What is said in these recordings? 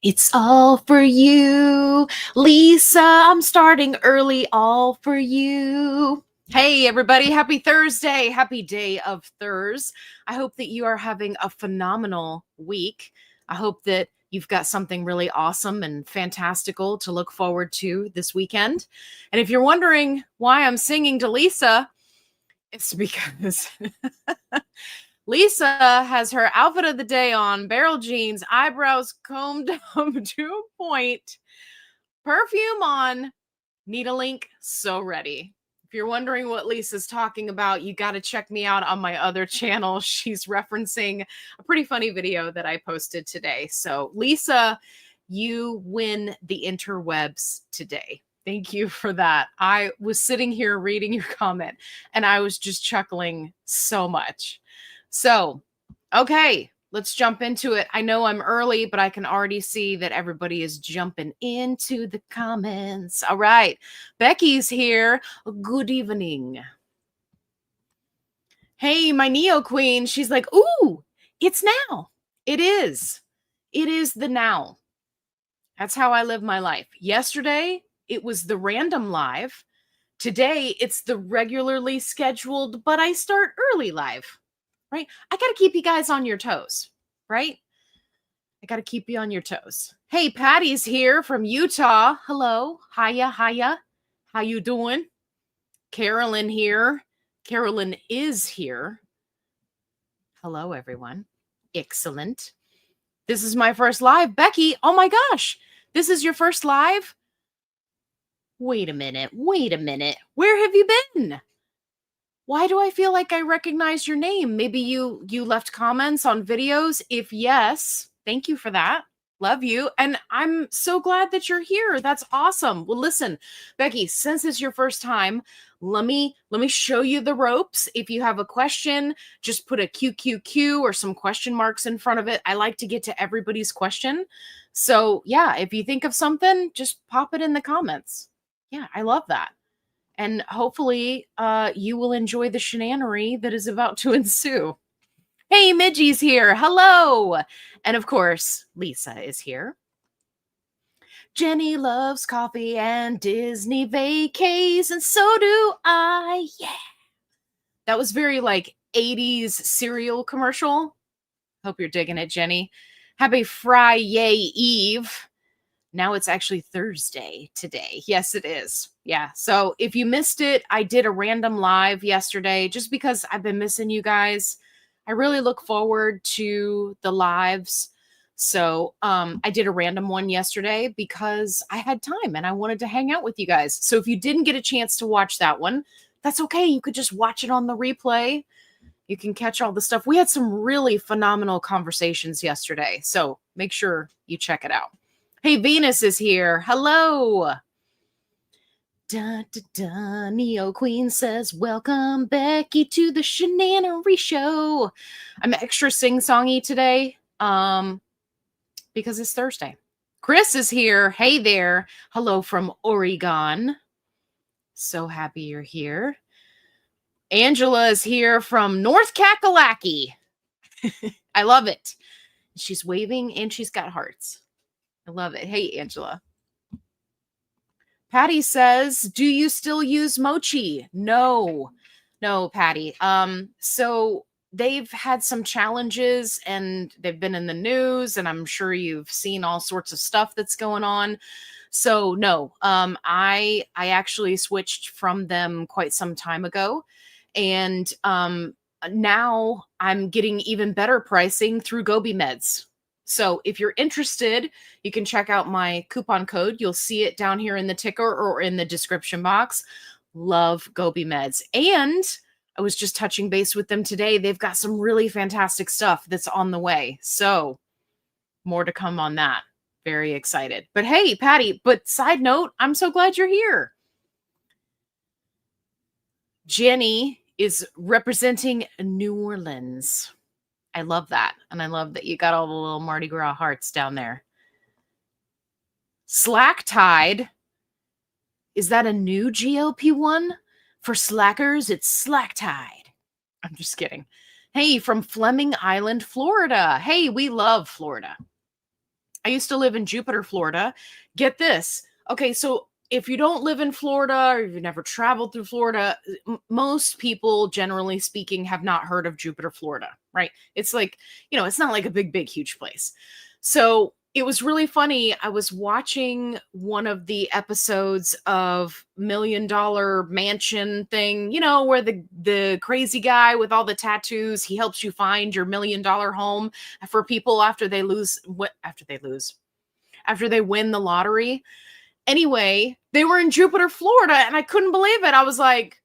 It's all for you. Lisa, I'm starting early, all for you. Hey, everybody. Happy Thursday. Happy day of Thurs. I hope that you are having a phenomenal week. I hope that you've got something really awesome and fantastical to look forward to this weekend. And if you're wondering why I'm singing to Lisa, it's because Lisa has her outfit of the day on, barrel jeans, eyebrows combed up to a point, perfume on, need a link, so ready. If you're wondering what Lisa's talking about, you got to check me out on my other channel. She's referencing a pretty funny video that I posted today. So Lisa, you win the interwebs today. Thank you for that. I was sitting here reading your comment and I was just chuckling so much. So, okay, let's jump into it. I know I'm early, but I can already see that everybody is jumping into the comments. All right, Becky's here. Good evening. Hey, my Neo Queen. She's like, ooh, it's now. It is. It is the now. That's how I live my life. Yesterday, it was the random live. Today, it's the regularly scheduled, but I start early live. Right? I got to keep you guys on your toes, right? I got to keep you on your toes. Hey, Patty's here from Utah. Hello. Hiya. How you doing? Carolyn here. Carolyn is here. Hello, everyone. Excellent. This is my first live. Becky, oh my gosh. This is your first live? Wait a minute. Where have you been? Why do I feel like I recognize your name? Maybe you left comments on videos. If yes, thank you for that. Love you. And I'm so glad that you're here. That's awesome. Well, listen, Becky, since it's your first time, let me show you the ropes. If you have a question, just put a QQQ or some question marks in front of it. I like to get to everybody's question. So yeah, if you think of something, just pop it in the comments. Yeah, I love that. And hopefully you will enjoy the shenanery that is about to ensue. Hey, Midgie's here. Hello. And of course, Lisa is here. Jenny loves coffee and Disney vacays, and so do I. Yeah. That was very like 80s cereal commercial. Hope you're digging it, Jenny. Happy Friday Eve. Now it's actually Thursday today. Yes, it is. Yeah. So if you missed it, I did a random live yesterday just because I've been missing you guys. I really look forward to the lives. So I did a random one yesterday because I had time and I wanted to hang out with you guys. So if you didn't get a chance to watch that one, that's okay. You could just watch it on the replay. You can catch all the stuff. We had some really phenomenal conversations yesterday. So make sure you check it out. Hey, Venus is here. Hello. Neo Queen says, welcome, Becky, to the Shenanery Show. I'm extra sing-songy today because it's Thursday. Chris is here. Hey there. Hello from Oregon. So happy you're here. Angela is here from North Kakalaki. I love it. She's waving and she's got hearts. I love it. Hey, Angela. Patty says, do you still use Mochi? No, Patty. So they've had some challenges and they've been in the news and I'm sure you've seen all sorts of stuff that's going on. So no, I actually switched from them quite some time ago. And now I'm getting even better pricing through Gobi Meds. So if you're interested, you can check out my coupon code. You'll see it down here in the ticker or in the description box. Love Gobi Meds. And I was just touching base with them today. They've got some really fantastic stuff that's on the way. So more to come on that. Very excited. But hey, Patty, but side note, I'm so glad you're here. Jenny is representing New Orleans. I love that. And I love that you got all the little Mardi Gras hearts down there. Slacktide. Is that a new GLP1? For slackers, it's Slacktide. I'm just kidding. Hey, from Fleming Island, Florida. Hey, we love Florida. I used to live in Jupiter, Florida. Get this. Okay, so if you don't live in Florida or you've never traveled through Florida, most people, generally speaking, have not heard of Jupiter, Florida, right? It's like, it's not like a big, big, huge place. So it was really funny. I was watching one of the episodes of Million Dollar Mansion thing, where the crazy guy with all the tattoos, he helps you find your $1 million home for people after they win the lottery. Anyway, they were in Jupiter, Florida, and I couldn't believe it. I was like,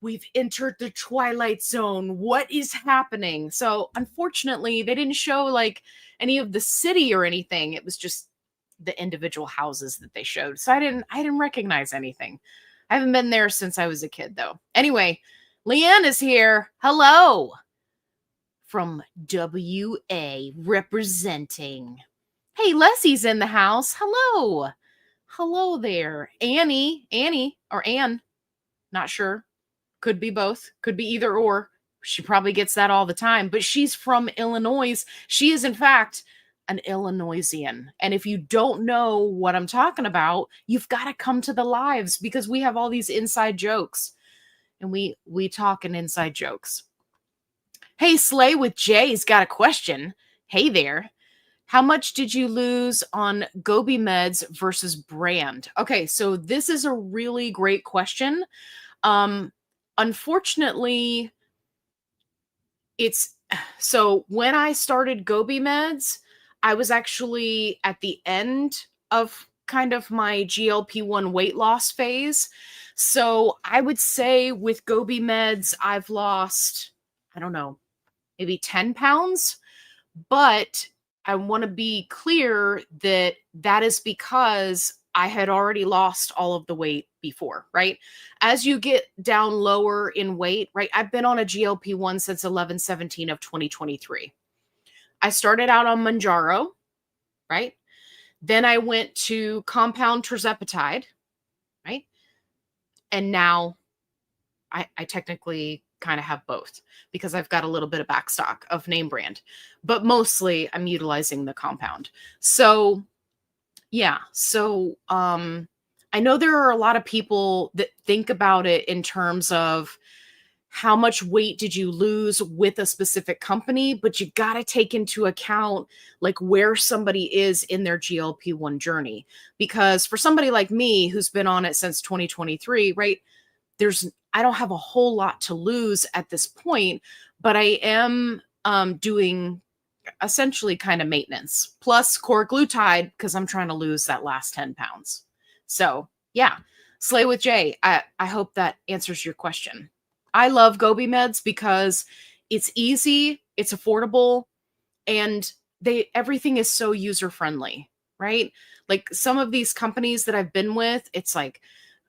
we've entered the Twilight Zone. What is happening? So unfortunately, they didn't show like any of the city or anything. It was just the individual houses that they showed. So I didn't recognize anything. I haven't been there since I was a kid, though. Anyway, Leanne is here. Hello. From WA representing. Hey, Leslie's in the house. Hello. Hello there. Annie, or Ann, not sure. Could be both. Could be either or. She probably gets that all the time, but she's from Illinois. She is, in fact, an Illinoisian. And if you don't know what I'm talking about, you've got to come to the lives because we have all these inside jokes. And we talk in inside jokes. Hey, Slay with Jay's got a question. Hey there. How much did you lose on Gobi meds versus brand? Okay, so this is a really great question. Unfortunately, so when I started Gobi meds, I was actually at the end of kind of my GLP1 weight loss phase. So I would say with Gobi meds, I've lost, I don't know, maybe 10 pounds, but I want to be clear that that is because I had already lost all of the weight before, right? As you get down lower in weight, right? I've been on a GLP-1 since 11/17 of 2023. I started out on Mounjaro, right? Then I went to compound tirzepatide, right? And now I technically kind of have both because I've got a little bit of backstock of name brand, but mostly I'm utilizing the compound. So yeah. So I know there are a lot of people that think about it in terms of how much weight did you lose with a specific company, but you got to take into account like where somebody is in their GLP-1 journey. Because for somebody like me who's been on it since 2023, right? I don't have a whole lot to lose at this point, but I am doing essentially kind of maintenance plus Korglutide because I'm trying to lose that last 10 pounds. So yeah, Slay with Jay. I hope that answers your question. I love Gobi meds because it's easy, it's affordable, and everything is so user friendly, right? Like some of these companies that I've been with, it's like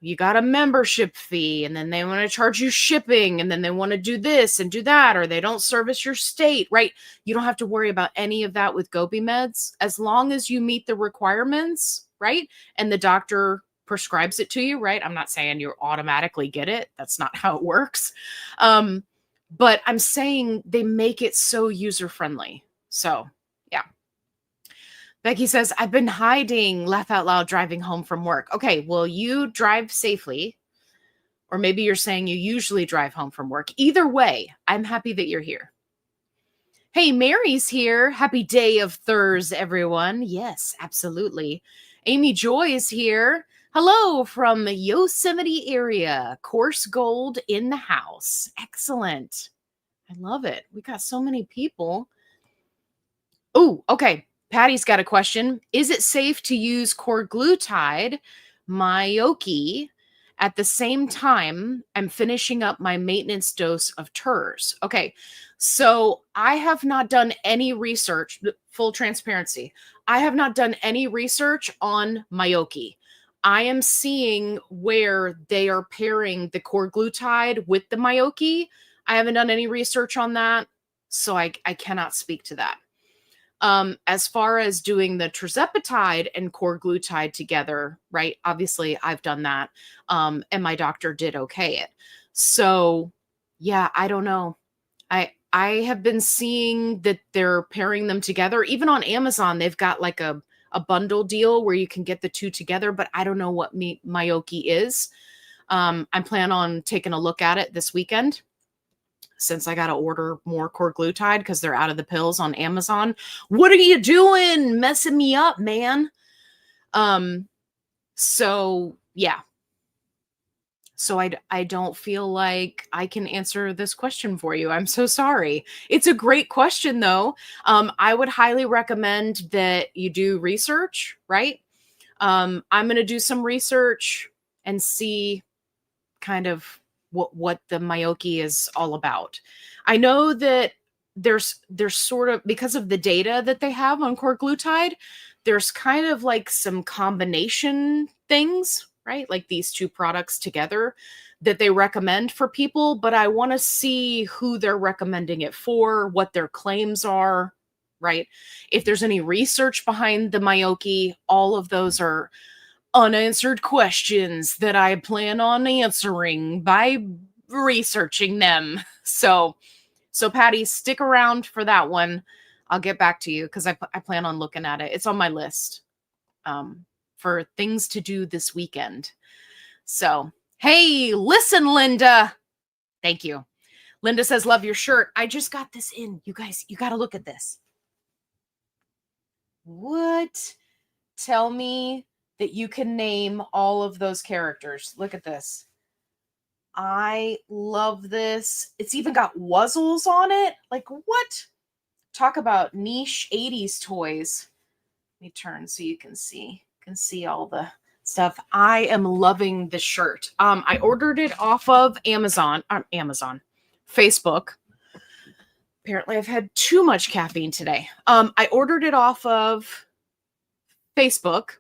you got a membership fee and then they want to charge you shipping and then they want to do this and do that, or they don't service your state, right? You don't have to worry about any of that with Gobi meds as long as you meet the requirements, right? And the doctor prescribes it to you, right? I'm not saying you automatically get it. That's not how it works. But I'm saying they make it so user friendly. So yeah. Becky says, I've been hiding, laugh out loud, driving home from work. Okay, well, you drive safely. Or maybe you're saying you usually drive home from work. Either way, I'm happy that you're here. Hey, Mary's here. Happy day of Thursday, everyone. Yes, absolutely. Amy Joy is here. Hello from the Yosemite area. Course Gold in the house. Excellent. I love it. We got so many people. Oh, okay. Patty's got a question. Is it safe to use Korglutide, Myoki, at the same time I'm finishing up my maintenance dose of TERS? Okay, so I have not done any research, full transparency. I have not done any research on Myoki. I am seeing where they are pairing the Korglutide with the Myoki. I haven't done any research on that, so I cannot speak to that. As far as doing the tirzepatide and Korglutide together, right? Obviously, I've done that, and my doctor did okay it. So, yeah, I don't know. I have been seeing that they're pairing them together. Even on Amazon, they've got like a bundle deal where you can get the two together, but I don't know what Myoki is. I'm planning on taking a look at it this weekend since I got to order more Korglutide because they're out of the pills on Amazon. What are you doing? Messing me up, man. So yeah. So I don't feel like I can answer this question for you. I'm so sorry. It's a great question though. I would highly recommend that you do research, right? I'm going to do some research and see kind of what the Myoki is all about. I know that there's sort of, because of the data that they have on Korglutide, there's kind of like some combination things, right? Like these two products together that they recommend for people, but I want to see who they're recommending it for, what their claims are, right? If there's any research behind the Myoki, all of those are unanswered questions that I plan on answering by researching them. So Patty, stick around for that one. I'll get back to you because I plan on looking at it. It's on my list for things to do this weekend. So, hey, listen, Linda. Thank you. Linda says, love your shirt. I just got this in. You guys, you got to look at this. What? Tell me that you can name all of those characters. Look at this. I love this. It's even got wuzzles on it. Like, what? Talk about niche 80s toys. Let me turn so you can see. You can see all the stuff. I am loving this shirt. I ordered it off of Amazon, Facebook. Apparently I've had too much caffeine today. I ordered it off of Facebook,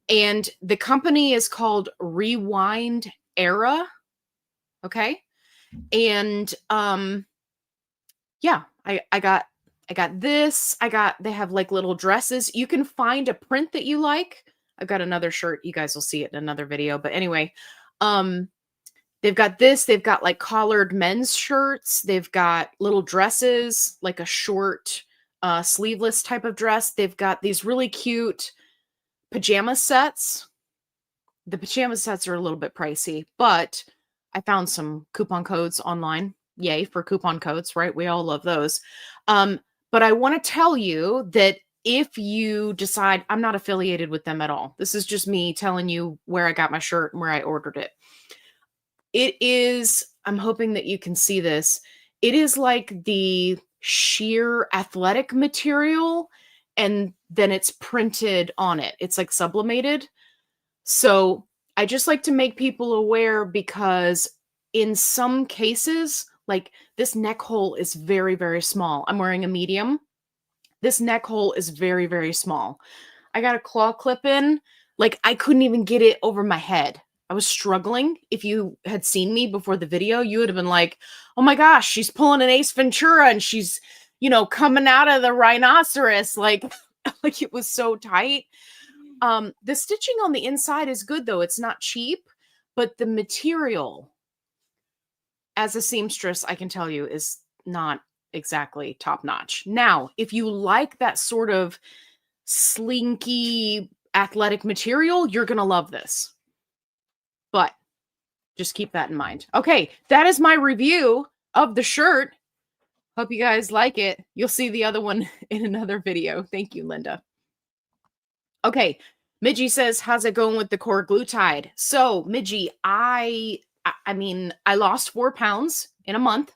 and the company is called Rewind Era. Okay. And yeah, I got this. They have like little dresses. You can find a print that you like. I've got another shirt. You guys will see it in another video. But anyway, they've got this. They've got like collared men's shirts. They've got little dresses, like a short sleeveless type of dress. They've got these really cute pajama sets. The pajama sets are a little bit pricey, but I found some coupon codes online. Yay for coupon codes, right? We all love those. But I want to tell you that if you decide, I'm not affiliated with them at all. This is just me telling you where I got my shirt and where I ordered it. It is, I'm hoping that you can see this. It is like the sheer athletic material, and then it's printed on it. It's like sublimated. So I just like to make people aware, because in some cases, like this neck hole is very, very small. I'm wearing a medium. This neck hole is very, very small. I got a claw clip in. Like I couldn't even get it over my head. I was struggling. If you had seen me before the video, you would have been like, oh my gosh, she's pulling an Ace Ventura and she's, coming out of the rhinoceros. Like it was so tight. The stitching on the inside is good though. It's not cheap, but the material, as a seamstress, I can tell you, is not exactly top notch. Now, if you like that sort of slinky athletic material, you're going to love this. But just keep that in mind. Okay, that is my review of the shirt. Hope you guys like it. You'll see the other one in another video. Thank you, Linda. Okay, Midgie says, how's it going with the Korglutide? So, Midgie, I lost 4 pounds in a month,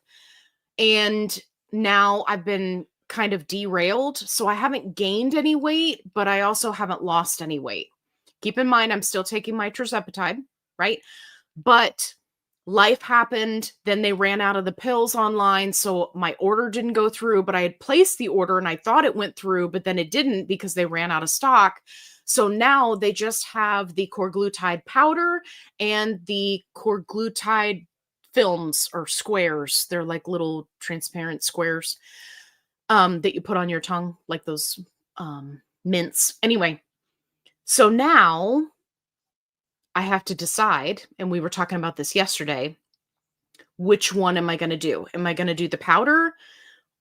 and now I've been kind of derailed. So I haven't gained any weight, but I also haven't lost any weight. Keep in mind, I'm still taking my tirzepatide, right? But life happened. Then they ran out of the pills online. So my order didn't go through, but I had placed the order and I thought it went through, but then it didn't because they ran out of stock. So now they just have the Korglutide powder and the Korglutide films or squares. They're like little transparent squares that you put on your tongue, like those mints. Anyway, so now I have to decide, and we were talking about this yesterday, which one am I going to do? Am I going to do the powder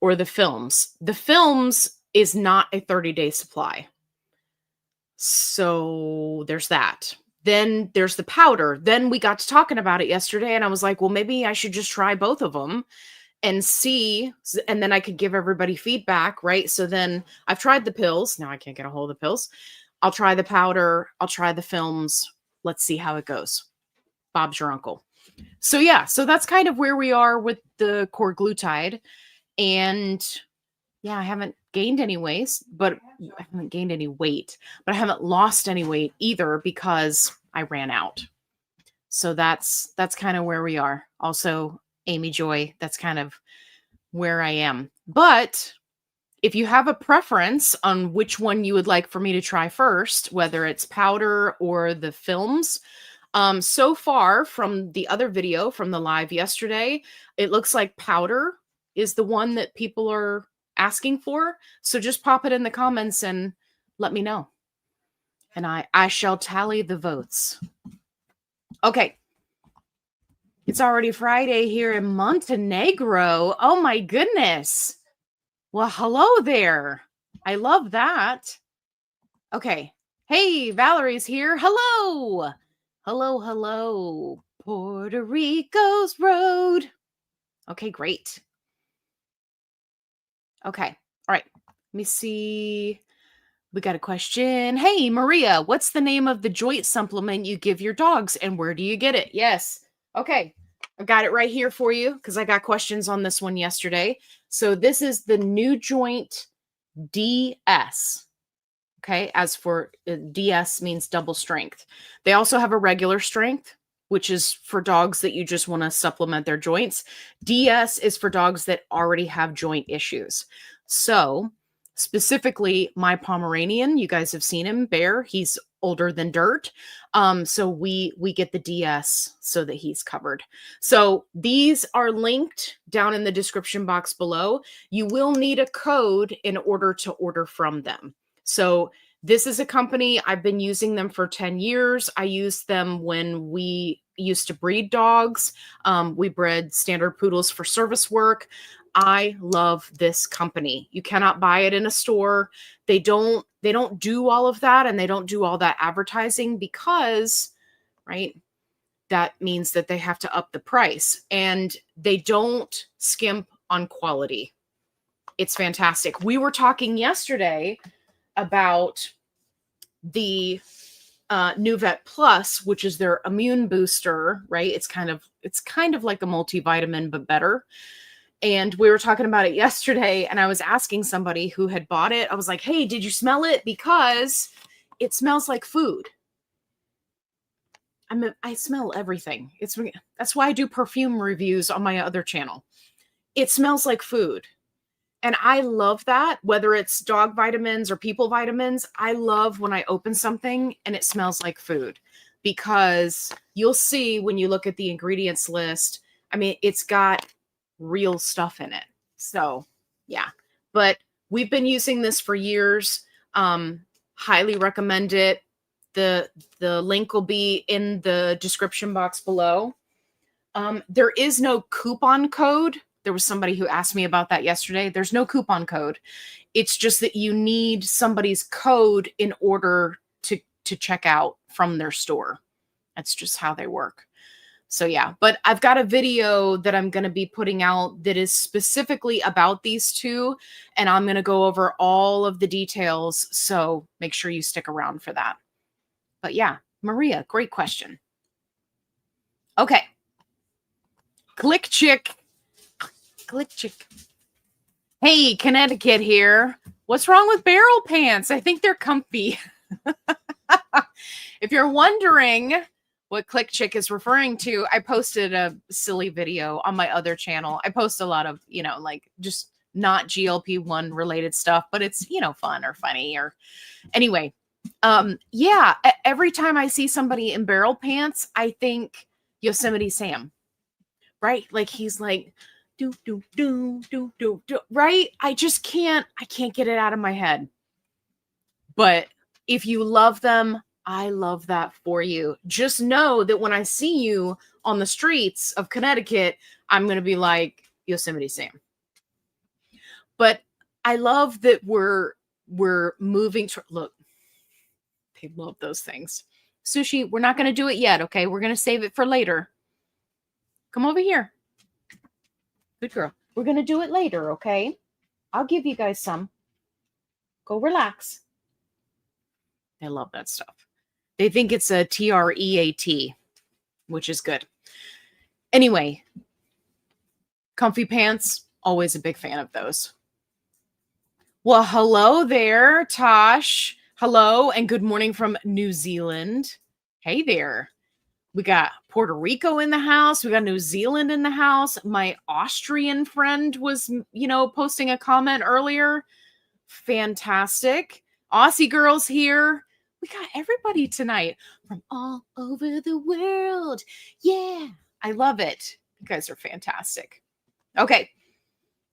or the films? The films is not a 30-day supply. So there's that. Then there's the powder. Then we got to talking about it yesterday, and I was like, well, maybe I should just try both of them and see, and then I could give everybody feedback, right? So then I've tried the pills. Now I can't get a hold of the pills. I'll try the powder. I'll try the films. Let's see how it goes. Bob's your uncle. So yeah, so that's kind of where we are with the Korglutide. And yeah, I haven't gained any weight, but I haven't gained any weight, but I haven't lost any weight either because I ran out. So that's kind of where we are. Also, Amy Joy, that's kind of where I am. But if you have a preference on which one you would like for me to try first, whether it's powder or the films, so far from the other video from the live yesterday, it looks like powder is the one that people are asking for. So just pop it in the comments and let me know. And I shall tally the votes. Okay. It's already Friday here in Montenegro. Oh my goodness. Well, hello there. I love that. Okay. Hey, Valerie's here. Hello. Hello, hello. Puerto Rico's road. Okay, great. Okay. All right. Let me see. We got a question. Hey, Maria, what's the name of the joint supplement you give your dogs and where do you get it? Yes. Okay. I got it right here for you because I got questions on this one yesterday. So this is the New Joint DS. Okay. As for DS means double strength. They also have a regular strength, which is for dogs that you just want to supplement their joints. DS is for dogs that already have joint issues. So specifically my Pomeranian, you guys have seen him, Bear, he's older than dirt. So we get the DS so that he's covered. So these are linked down in the description box below. You will need a code in order to order from them. So this is a company, I've been using them for 10 years. I used them when we used to breed dogs. We bred standard poodles for service work. I love this company. You cannot buy it in a store. They don't do all of that, and they don't do all that advertising because, right, that means that they have to up the price, and they don't skimp on quality. It's fantastic. We were talking yesterday about the Nuvet Plus, which is their immune booster, right? It's kind of like a multivitamin, but better. And we were talking about it yesterday, and I was asking somebody who had bought it. I was like, hey, did you smell it? Because it smells like food. I smell everything. That's why I do perfume reviews on my other channel. It smells like food. And I love that, whether it's dog vitamins or people vitamins. I love when I open something and it smells like food, because you'll see when you look at the ingredients list, I mean, it's got real stuff in it. So yeah, but we've been using this for years. Highly recommend it. The link will be in the description box below. There is no coupon code. There was somebody who asked me about that yesterday. There's no coupon code. It's just that you need somebody's code in order to check out from their store. That's just how they work. So yeah, but I've got a video that I'm going to be putting out that is specifically about these two, and I'm going to go over all of the details. So make sure you stick around for that. But yeah, Maria, great question. Okay. Click chick. Click chick. Hey, Connecticut here. What's wrong with barrel pants? I think they're comfy. If you're wondering what Click Chick is referring to, I posted a silly video on my other channel. I post a lot of, like just not GLP1 related stuff, but it's, fun or funny or anyway. Yeah, every time I see somebody in barrel pants, I think Yosemite Sam, right? Like he's like, do, do, do, do, do, do, right? I can't get it out of my head. But if you love them, I love that for you. Just know that when I see you on the streets of Connecticut, I'm going to be like Yosemite Sam. But I love that we're moving to look. They love those things. Sushi, we're not going to do it yet, okay? We're going to save it for later. Come over here. Good girl. We're going to do it later, okay? I'll give you guys some. Go relax. They love that stuff. They think it's a TREAT, which is good. Anyway, comfy pants, always a big fan of those. Well, hello there, Tosh. Hello, and good morning from New Zealand. Hey there. We got Puerto Rico in the house. We got New Zealand in the house. My Austrian friend was, posting a comment earlier. Fantastic. Aussie girls here. We got everybody tonight from all over the world. Yeah, I love it. You guys are fantastic. Okay.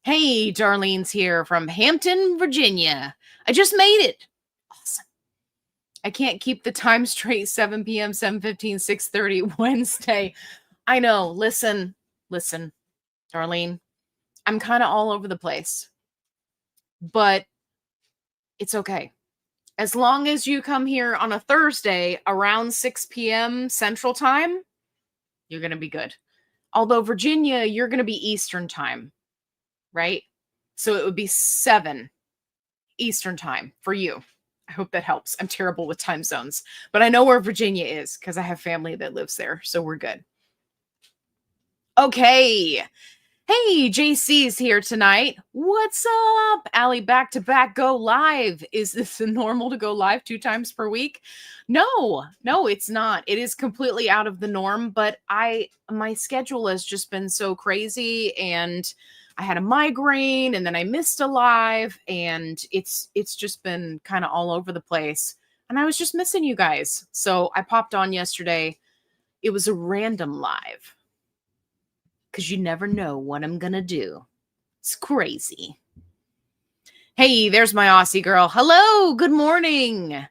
Hey, Darlene's here from Hampton, Virginia. I just made it. Awesome. I can't keep the time straight. 7 p.m., 7:15, 6:30 Wednesday. I know. Listen, Darlene. I'm kind of all over the place. But it's okay. As long as you come here on a Thursday around 6 p.m. Central Time, you're going to be good. Although Virginia, you're going to be Eastern Time, right? So it would be 7 Eastern Time for you. I hope that helps. I'm terrible with time zones, but I know where Virginia is because I have family that lives there, so we're good. Okay. Hey, JC's here tonight. What's up? Allie, back to back, go live. Is this normal to go live 2 times per week? No, it's not. It is completely out of the norm, but my schedule has just been so crazy, and I had a migraine, and then I missed a live, and it's just been kind of all over the place. And I was just missing you guys. So I popped on yesterday. It was a random live. Because you never know what I'm going to do. It's crazy. Hey, there's my Aussie girl. Hello, good morning.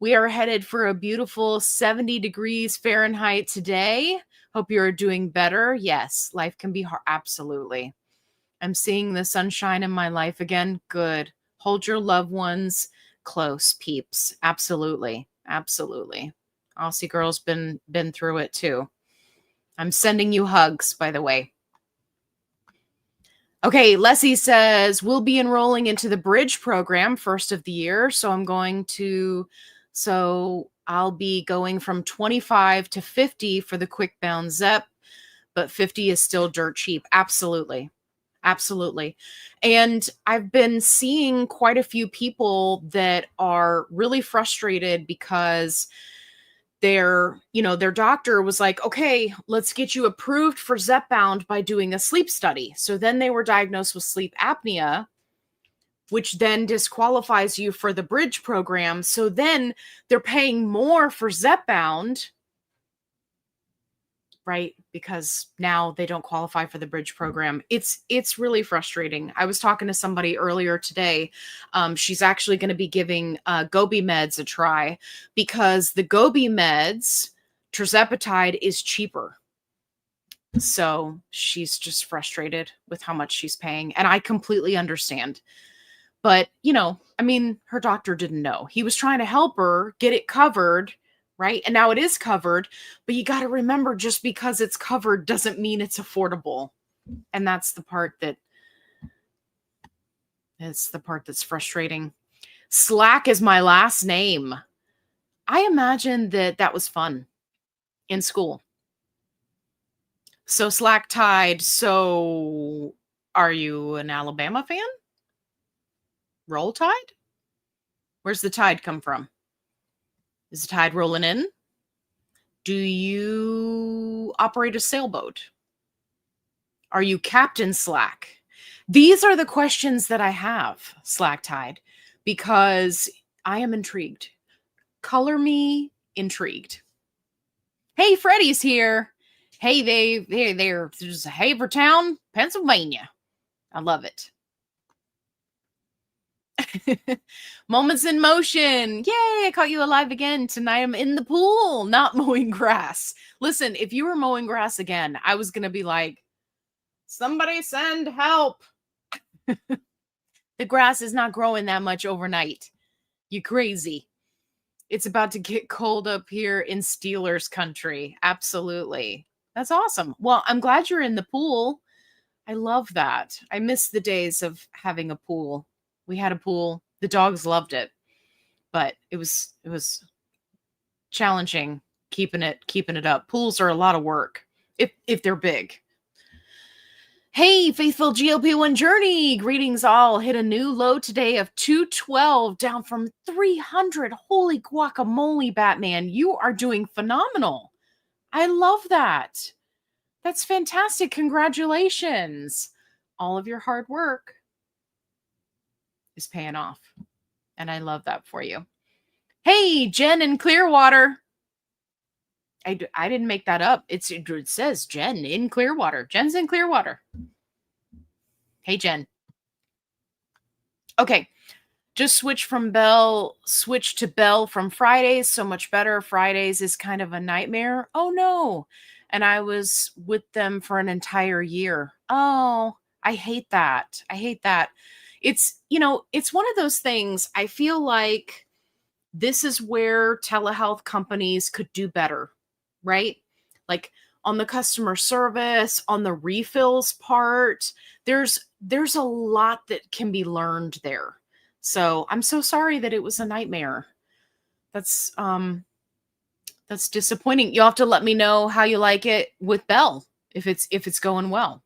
We are headed for a beautiful 70 degrees Fahrenheit today. Hope you're doing better. Yes, life can be hard. Absolutely. I'm seeing the sunshine in my life again. Good. Hold your loved ones close, peeps. Absolutely. Aussie girl's been through it too. I'm sending you hugs, by the way. Okay, Leslie says, we'll be enrolling into the Bridge program first of the year. So I'll be going from 25 to 50 for the quick bound Zep, but 50 is still dirt cheap. Absolutely. And I've been seeing quite a few people that are really frustrated because their doctor was like, okay, let's get you approved for Zepbound by doing a sleep study. So then they were diagnosed with sleep apnea, which then disqualifies you for the Bridge program. So then they're paying more for Zepbound, right? Because now they don't qualify for the Bridge program. It's really frustrating. I was talking to somebody earlier today. She's actually going to be giving Gobi meds a try because the Gobi meds, Tirzepatide, is cheaper. So she's just frustrated with how much she's paying. And I completely understand. But, her doctor didn't know. He was trying to help her get it covered, right? And now it is covered, but you got to remember, just because it's covered doesn't mean it's affordable. And that's the part that's frustrating. Slack is my last name. I imagine that was fun in school. So Slack Tide. So are you an Alabama fan? Roll Tide? Where's the tide come from? Is the tide rolling in? Do you operate a sailboat? Are you Captain Slack? These are the questions that I have, Slack Tide, because I am intrigued. Color me intrigued. Hey, Freddie's here. Hey, they're just Havertown, Pennsylvania. I love it. Moments in motion. Yay, I caught you alive again. Tonight I'm in the pool, not mowing grass. Listen, if you were mowing grass again, I was going to be like, somebody send help. The grass is not growing that much overnight. You crazy. It's about to get cold up here in Steelers country. Absolutely. That's awesome. Well, I'm glad you're in the pool. I love that. I miss the days of having a pool. We had a pool. The dogs loved it. But it was challenging keeping it up. Pools are a lot of work if they're big. Hey, faithful GLP1 journey. Greetings all. Hit a new low today of 212, down from 300. Holy guacamole, Batman. You are doing phenomenal. I love that. That's fantastic. Congratulations. All of your hard work is paying off. And I love that for you. Hey, Jen in Clearwater. I didn't make that up. It says Jen in Clearwater. Jen's in Clearwater. Hey, Jen. Okay. Just switch to Bell from Fridays. So much better. Fridays is kind of a nightmare. Oh, no. And I was with them for an entire year. Oh, I hate that. I hate that. It's one of those things. I feel like this is where telehealth companies could do better, right? Like on the customer service, on the refills part, there's a lot that can be learned there. So I'm so sorry that it was a nightmare. That's disappointing. You'll have to let me know how you like it with Bell, if it's going well.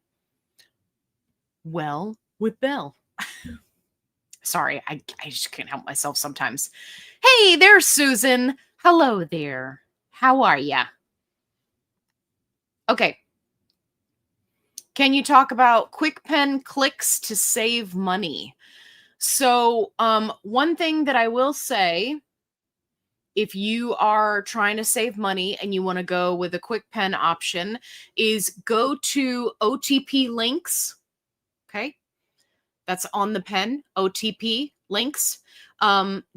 Well, with Bell. Sorry, I just can't help myself sometimes. Hey, there's Susan. Hello there. How are ya? Okay. Can you talk about quick pen clicks to save money? So, one thing that I will say, if you are trying to save money and you want to go with a quick pen option, is go to OTP links. Okay. That's on the pen, OTP links.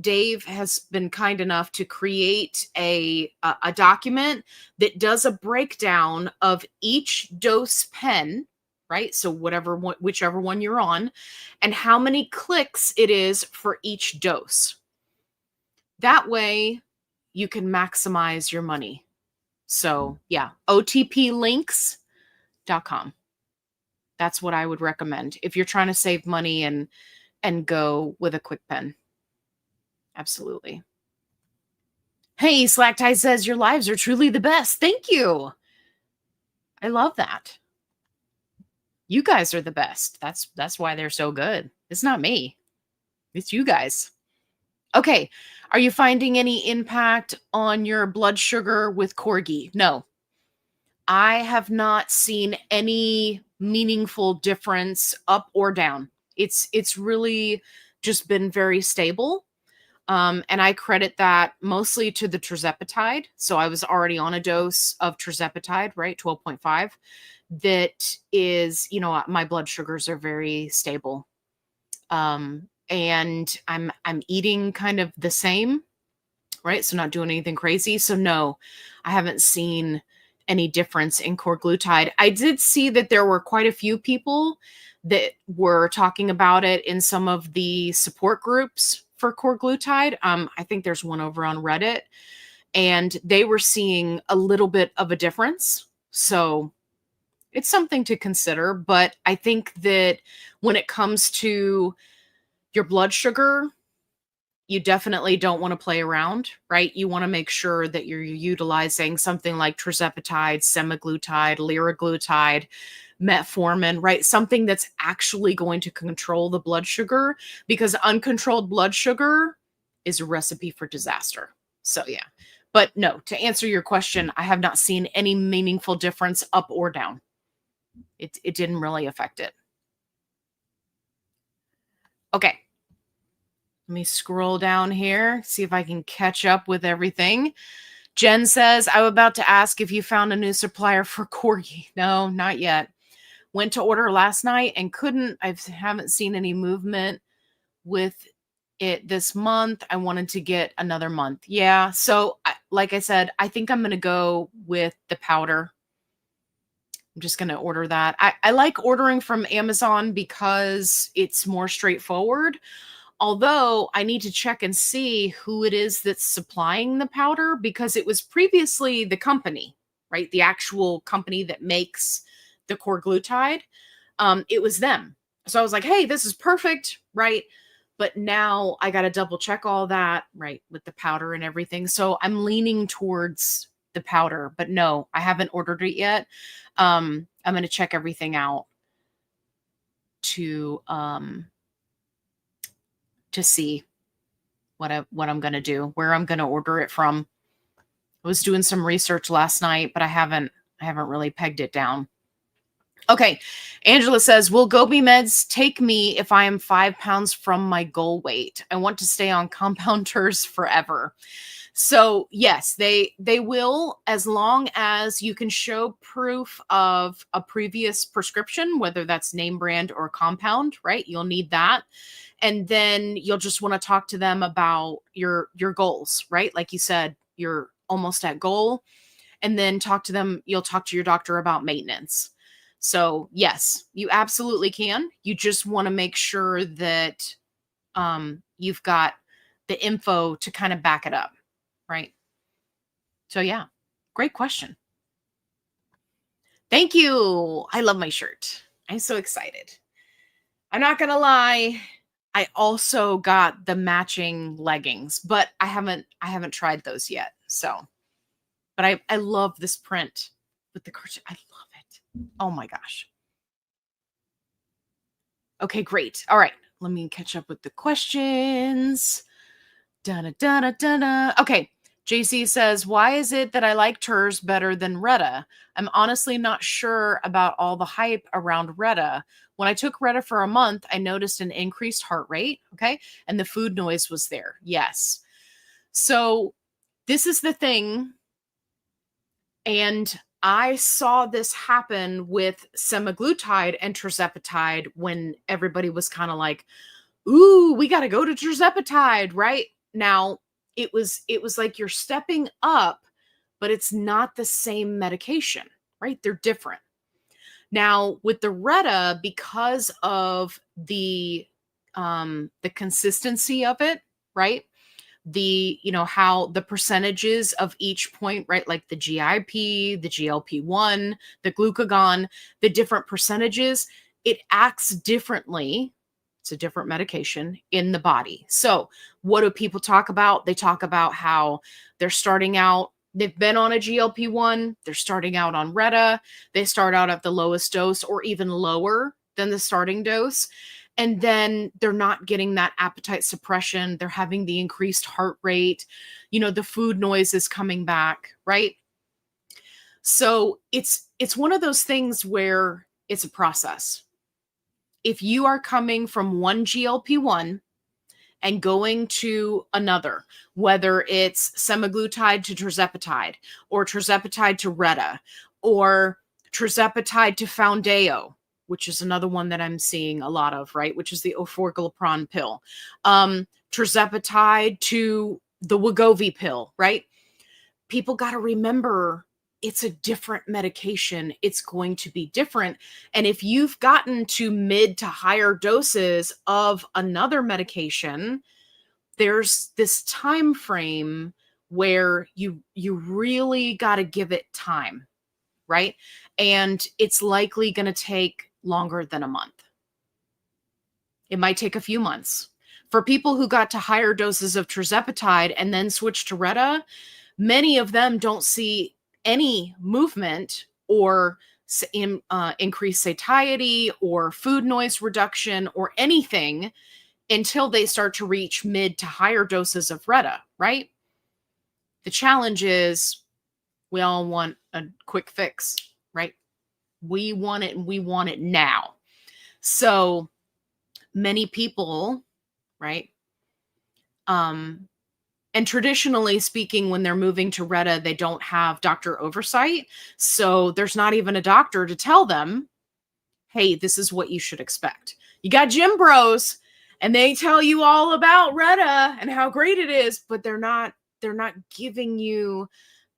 Dave has been kind enough to create a document that does a breakdown of each dose pen, right? So whichever one you're on, and how many clicks it is for each dose. That way you can maximize your money. So yeah, otplinks.com. That's what I would recommend if you're trying to save money and go with a quick pen. Absolutely. Hey, Slack Tie says your lives are truly the best. Thank you. I love that. You guys are the best. That's why they're so good. It's not me. It's you guys. Okay. Are you finding any impact on your blood sugar with Corgi? No. I have not seen any meaningful difference up or down. It's really just been very stable. And I credit that mostly to the tirzepatide. So I was already on a dose of tirzepatide, right? 12.5. That is, my blood sugars are very stable. And I'm eating kind of the same, right? So not doing anything crazy. So no, I haven't seen any difference in Korglutide. I did see that there were quite a few people that were talking about it in some of the support groups for Korglutide. I think there's one over on Reddit, and they were seeing a little bit of a difference. So it's something to consider. But I think that when it comes to your blood sugar, you definitely don't want to play around, right? You want to make sure that you're utilizing something like tirzepatide, semaglutide, liraglutide, metformin, right? Something that's actually going to control the blood sugar, because uncontrolled blood sugar is a recipe for disaster. So yeah, but no, to answer your question, I have not seen any meaningful difference up or down. It didn't really affect it. Okay. Let me scroll down here, see if I can catch up with everything. Jen says, I'm about to ask if you found a new supplier for Corgi. No, not yet. Went to order last night and couldn't. I haven't seen any movement with it this month. I wanted to get another month. Yeah. So, like I said, I think I'm going to go with the powder. I'm just going to order that. I like ordering from Amazon because it's more straightforward. Although I need to check and see who it is that's supplying the powder, because it was previously the company, right? The actual company that makes the Korglutide. It was them. So I was like, hey, this is perfect, right? But now I got to double check all that, right, with the powder and everything. So I'm leaning towards the powder, but no, I haven't ordered it yet. I'm going to check everything out to see what I'm going to do, where I'm going to order it from. I was doing some research last night, but I haven't really pegged it down. Okay. Angela says, will Gobi meds take me if I am 5 pounds from my goal weight? I want to stay on compounders forever. So yes, they will, as long as you can show proof of a previous prescription, whether that's name brand or compound, right? You'll need that. And then you'll just want to talk to them about your goals, right? Like you said, you're almost at goal. And then you'll talk to your doctor about maintenance. So yes, you absolutely can. You just want to make sure that you've got the info to kind of back it up, right? So yeah, great question. Thank you. I love my shirt. I'm so excited. I'm not going to lie. I also got the matching leggings, but I haven't tried those yet. So, but I love this print with the cartoon. I love it. Oh my gosh. Okay, great. All right. Let me catch up with the questions. Okay. JC says, why is it that I like TERS better than Retta? I'm honestly not sure about all the hype around Retta. When I took Retta for a month, I noticed an increased heart rate. Okay. And the food noise was there. Yes. So this is the thing. And I saw this happen with semaglutide and tirzepatide when everybody was kind of like, ooh, we got to go to tirzepatide, right? Now, it was like you're stepping up, but it's not the same medication, right? They're different. Now, with the Retta, because of the consistency of it, right? How the percentages of each point, right? Like the GIP, the GLP1, the glucagon, the different percentages, it acts differently. It's a different medication in the body. So what do people talk about? They talk about how they're starting out, they've been on a GLP1, they're starting out on Retta, they start out at the lowest dose or even lower than the starting dose. And then they're not getting that appetite suppression. They're having the increased heart rate. The food noise is coming back, right? So it's one of those things where it's a process. If you are coming from one GLP-1 and going to another, whether it's semaglutide to tirzepatide or tirzepatide to Retta or tirzepatide to Foundayo, which is another one that I'm seeing a lot of, right? Which is the orforglipron pill. Tirzepatide to the Wegovy pill, right? People got to remember it's a different medication. It's going to be different. And if you've gotten to mid to higher doses of another medication, there's this time frame where you really got to give it time, right? And it's likely going to take longer than a month. It might take a few months. For people who got to higher doses of tirzepatide and then switched to Retta, many of them don't see any movement or increased satiety or food noise reduction or anything until they start to reach mid to higher doses of Retta, right? The challenge is we all want a quick fix, right? We want it and we want it now. So many people, right? And traditionally speaking, when they're moving to Retta, they don't have doctor oversight. So there's not even a doctor to tell them, hey, this is what you should expect. You got gym bros And they tell you all about Retta and how great it is, but they're not giving you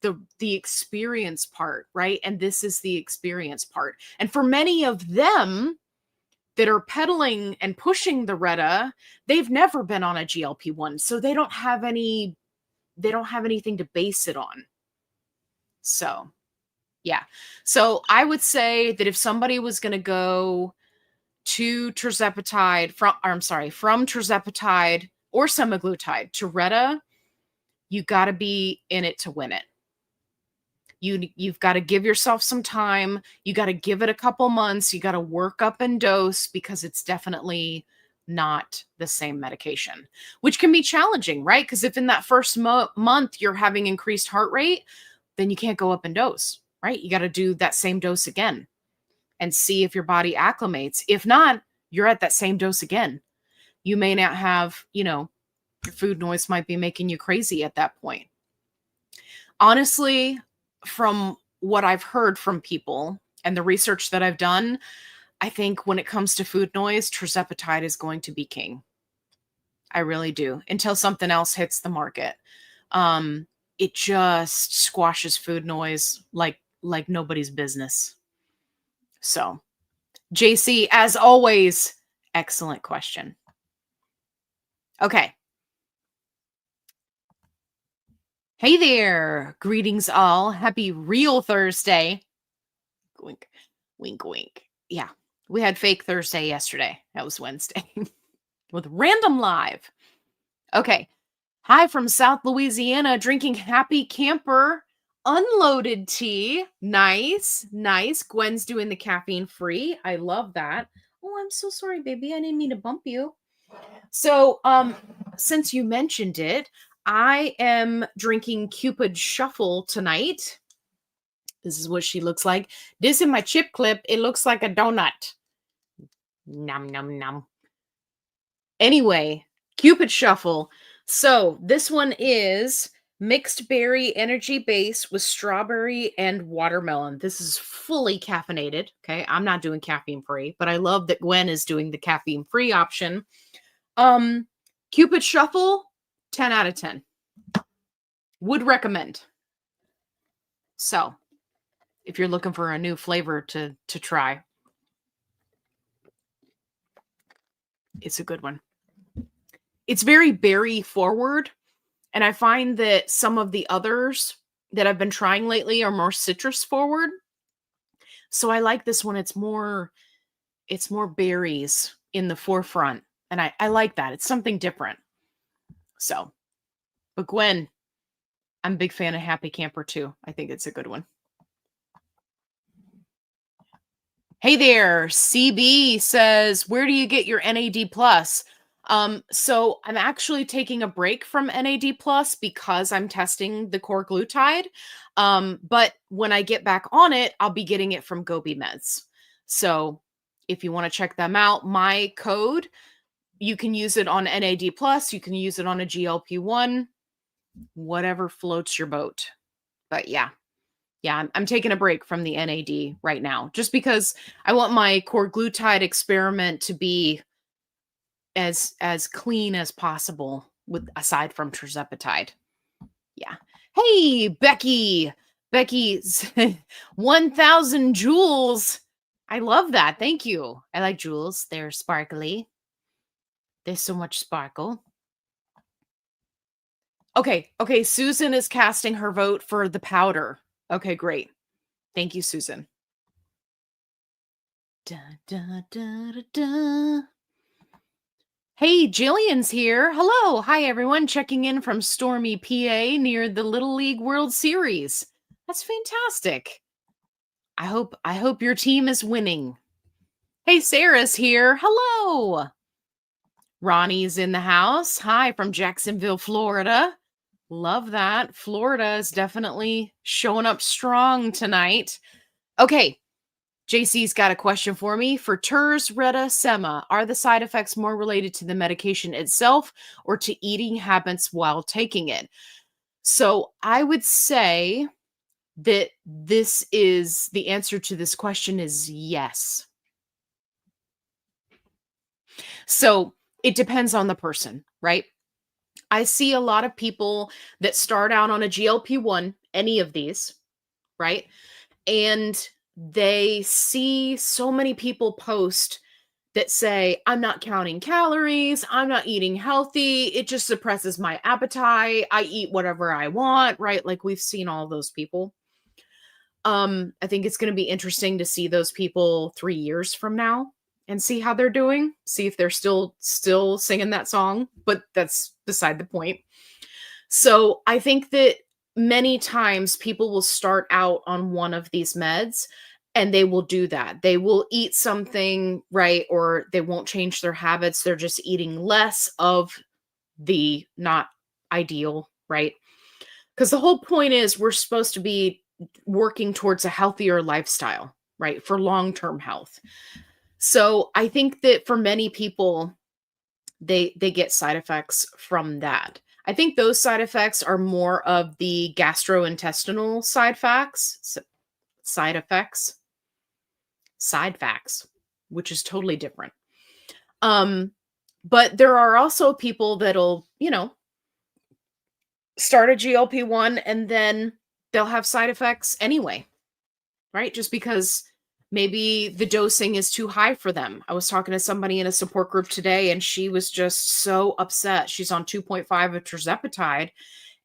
the experience part, right? And this is the experience part. And for many of them that are peddling and pushing the Retta, they've never been on a GLP-1, so they don't have anything to base it on. So, yeah. So I would say that if somebody was going to go to tirzepatide from tirzepatide or semaglutide to Retta, you got to be in it to win it. You've got to give yourself some time. You got to give it a couple months. You got to work up in dose because it's definitely not the same medication, which can be challenging, right? Because if in that first month you're having increased heart rate, then you can't go up in dose, right? You got to do that same dose again and see if your body acclimates. If not, you're at that same dose again. You may not have, your food noise might be making you crazy at that point. Honestly, from what I've heard from people and the research that I've done, I think when it comes to food noise, tirzepatide is going to be king. I really do, until something else hits the market. It just squashes food noise like nobody's business. So, JC, as always, excellent question. Okay. Hey there. Greetings all. Happy Real Thursday. Wink, wink, wink. Yeah, we had fake Thursday yesterday. That was Wednesday with Random Live. Okay. Hi from South Louisiana, drinking Happy Camper unloaded tea. Nice, nice. Gwen's doing the caffeine free. I love that. Oh, I'm so sorry, baby. I didn't mean to bump you. So, since you mentioned it, I am drinking Cupid Shuffle tonight. This is what she looks like. This is my chip clip. It looks like a donut. Nom, nom, nom. Anyway, Cupid Shuffle. So this one is mixed berry energy base with strawberry and watermelon. This is fully caffeinated. Okay. I'm not doing caffeine free, but I love that Gwen is doing the caffeine free option. Cupid Shuffle, 10 out of 10. Would recommend. So if you're looking for a new flavor to try, it's a good one. It's very berry forward. And I find that some of the others that I've been trying lately are more citrus forward. So I like this one. It's more berries in the forefront. And I like that. It's something different. So, but Gwen, I'm a big fan of Happy Camper too. I think it's a good one. Hey there, CB says, where do you get your NAD+? So I'm actually taking a break from NAD+ because I'm testing the Korglutide. But when I get back on it, I'll be getting it from Gobi Meds. So if you want to check them out, my code, you can use it on NAD+, you can use it on a GLP1, whatever floats your boat. But yeah, I'm taking a break from the NAD right now, just because I want my Korglutide experiment to be as clean as possible, with aside from tirzepatide. Yeah. Hey, Becky's 1,000 joules. I love that. Thank you. I like jewels. They're sparkly. There's so much sparkle. Okay. Susan is casting her vote for the powder. Okay, great. Thank you, Susan. Da, da, da, da, da. Hey, Jillian's here. Hello. Hi, everyone. Checking in from stormy PA near the Little League World Series. That's fantastic. I hope your team is winning. Hey, Sarah's here. Hello. Ronnie's in the house. Hi from Jacksonville, Florida. Love that. Florida is definitely showing up strong tonight. Okay. JC's got a question for me. For Tirs, Retta, Sema, are the side effects more related to the medication itself or to eating habits while taking it? So I would say that the answer to this question is yes. So It depends on the person, right? I see a lot of people that start out on a GLP-1, any of these, right? And they see so many people post that say, I'm not counting calories, I'm not eating healthy, it just suppresses my appetite, I eat whatever I want, right? Like we've seen all those people. I think it's going to be interesting to see those people 3 years from now and see how they're doing, see if they're still singing that song, but that's beside the point. So, I think that many times people will start out on one of these meds and they will do that. They will eat something, right? Or they won't change their habits. They're just eating less of the not ideal, right? Because the whole point is we're supposed to be working towards a healthier lifestyle, right? For long-term health. So I think that for many people, they get side effects from that. I think those side effects are more of the gastrointestinal side effects, side facts, which is totally different. But there are also people that'll, start a GLP-1 and then they'll have side effects anyway, right? Just because maybe the dosing is too high for them. I was talking to somebody in a support group today and she was just so upset. She's on 2.5 of tirzepatide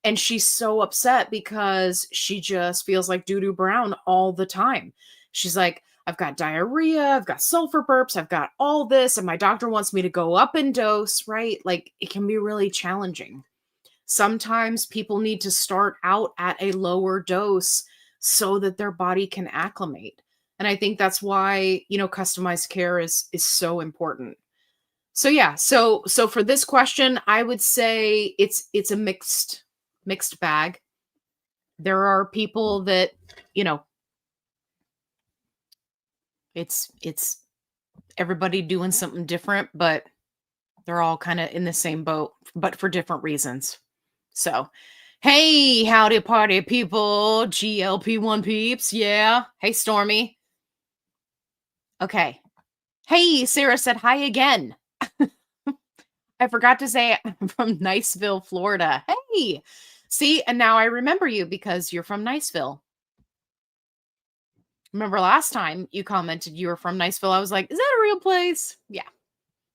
and she's so upset because she just feels like doo-doo brown all the time. She's like, I've got diarrhea, I've got sulfur burps, I've got all this, and my doctor wants me to go up in dose, right? Like it can be really challenging. Sometimes people need to start out at a lower dose so that their body can acclimate. And I think that's why, customized care is so important. So yeah, so for this question, I would say it's a mixed bag. There are people that, it's everybody doing something different, but they're all kind of in the same boat, but for different reasons. So, hey, howdy party people, GLP-1 peeps, yeah. Hey, Stormy. Okay. Hey, Sarah said hi again. I forgot to say I'm from Niceville, Florida. Hey, see, and now I remember you because you're from Niceville. Remember last time you commented you were from Niceville? I was like, is that a real place? Yeah.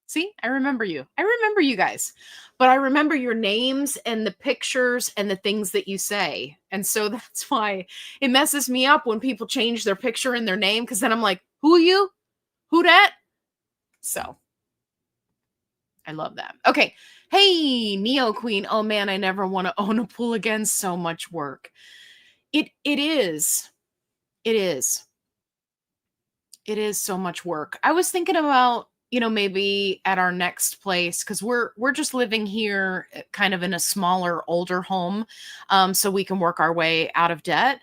See, I remember you. I remember you guys, but I remember your names and the pictures and the things that you say. And so that's why it messes me up when people change their picture and their name, because then I'm like, who are you? Who dat? So I love that. Okay. Hey, Neo Queen. Oh man, I never want to own a pool again. So much work. It is. It is. It is so much work. I was thinking about, maybe at our next place, because we're just living here kind of in a smaller, older home, so we can work our way out of debt.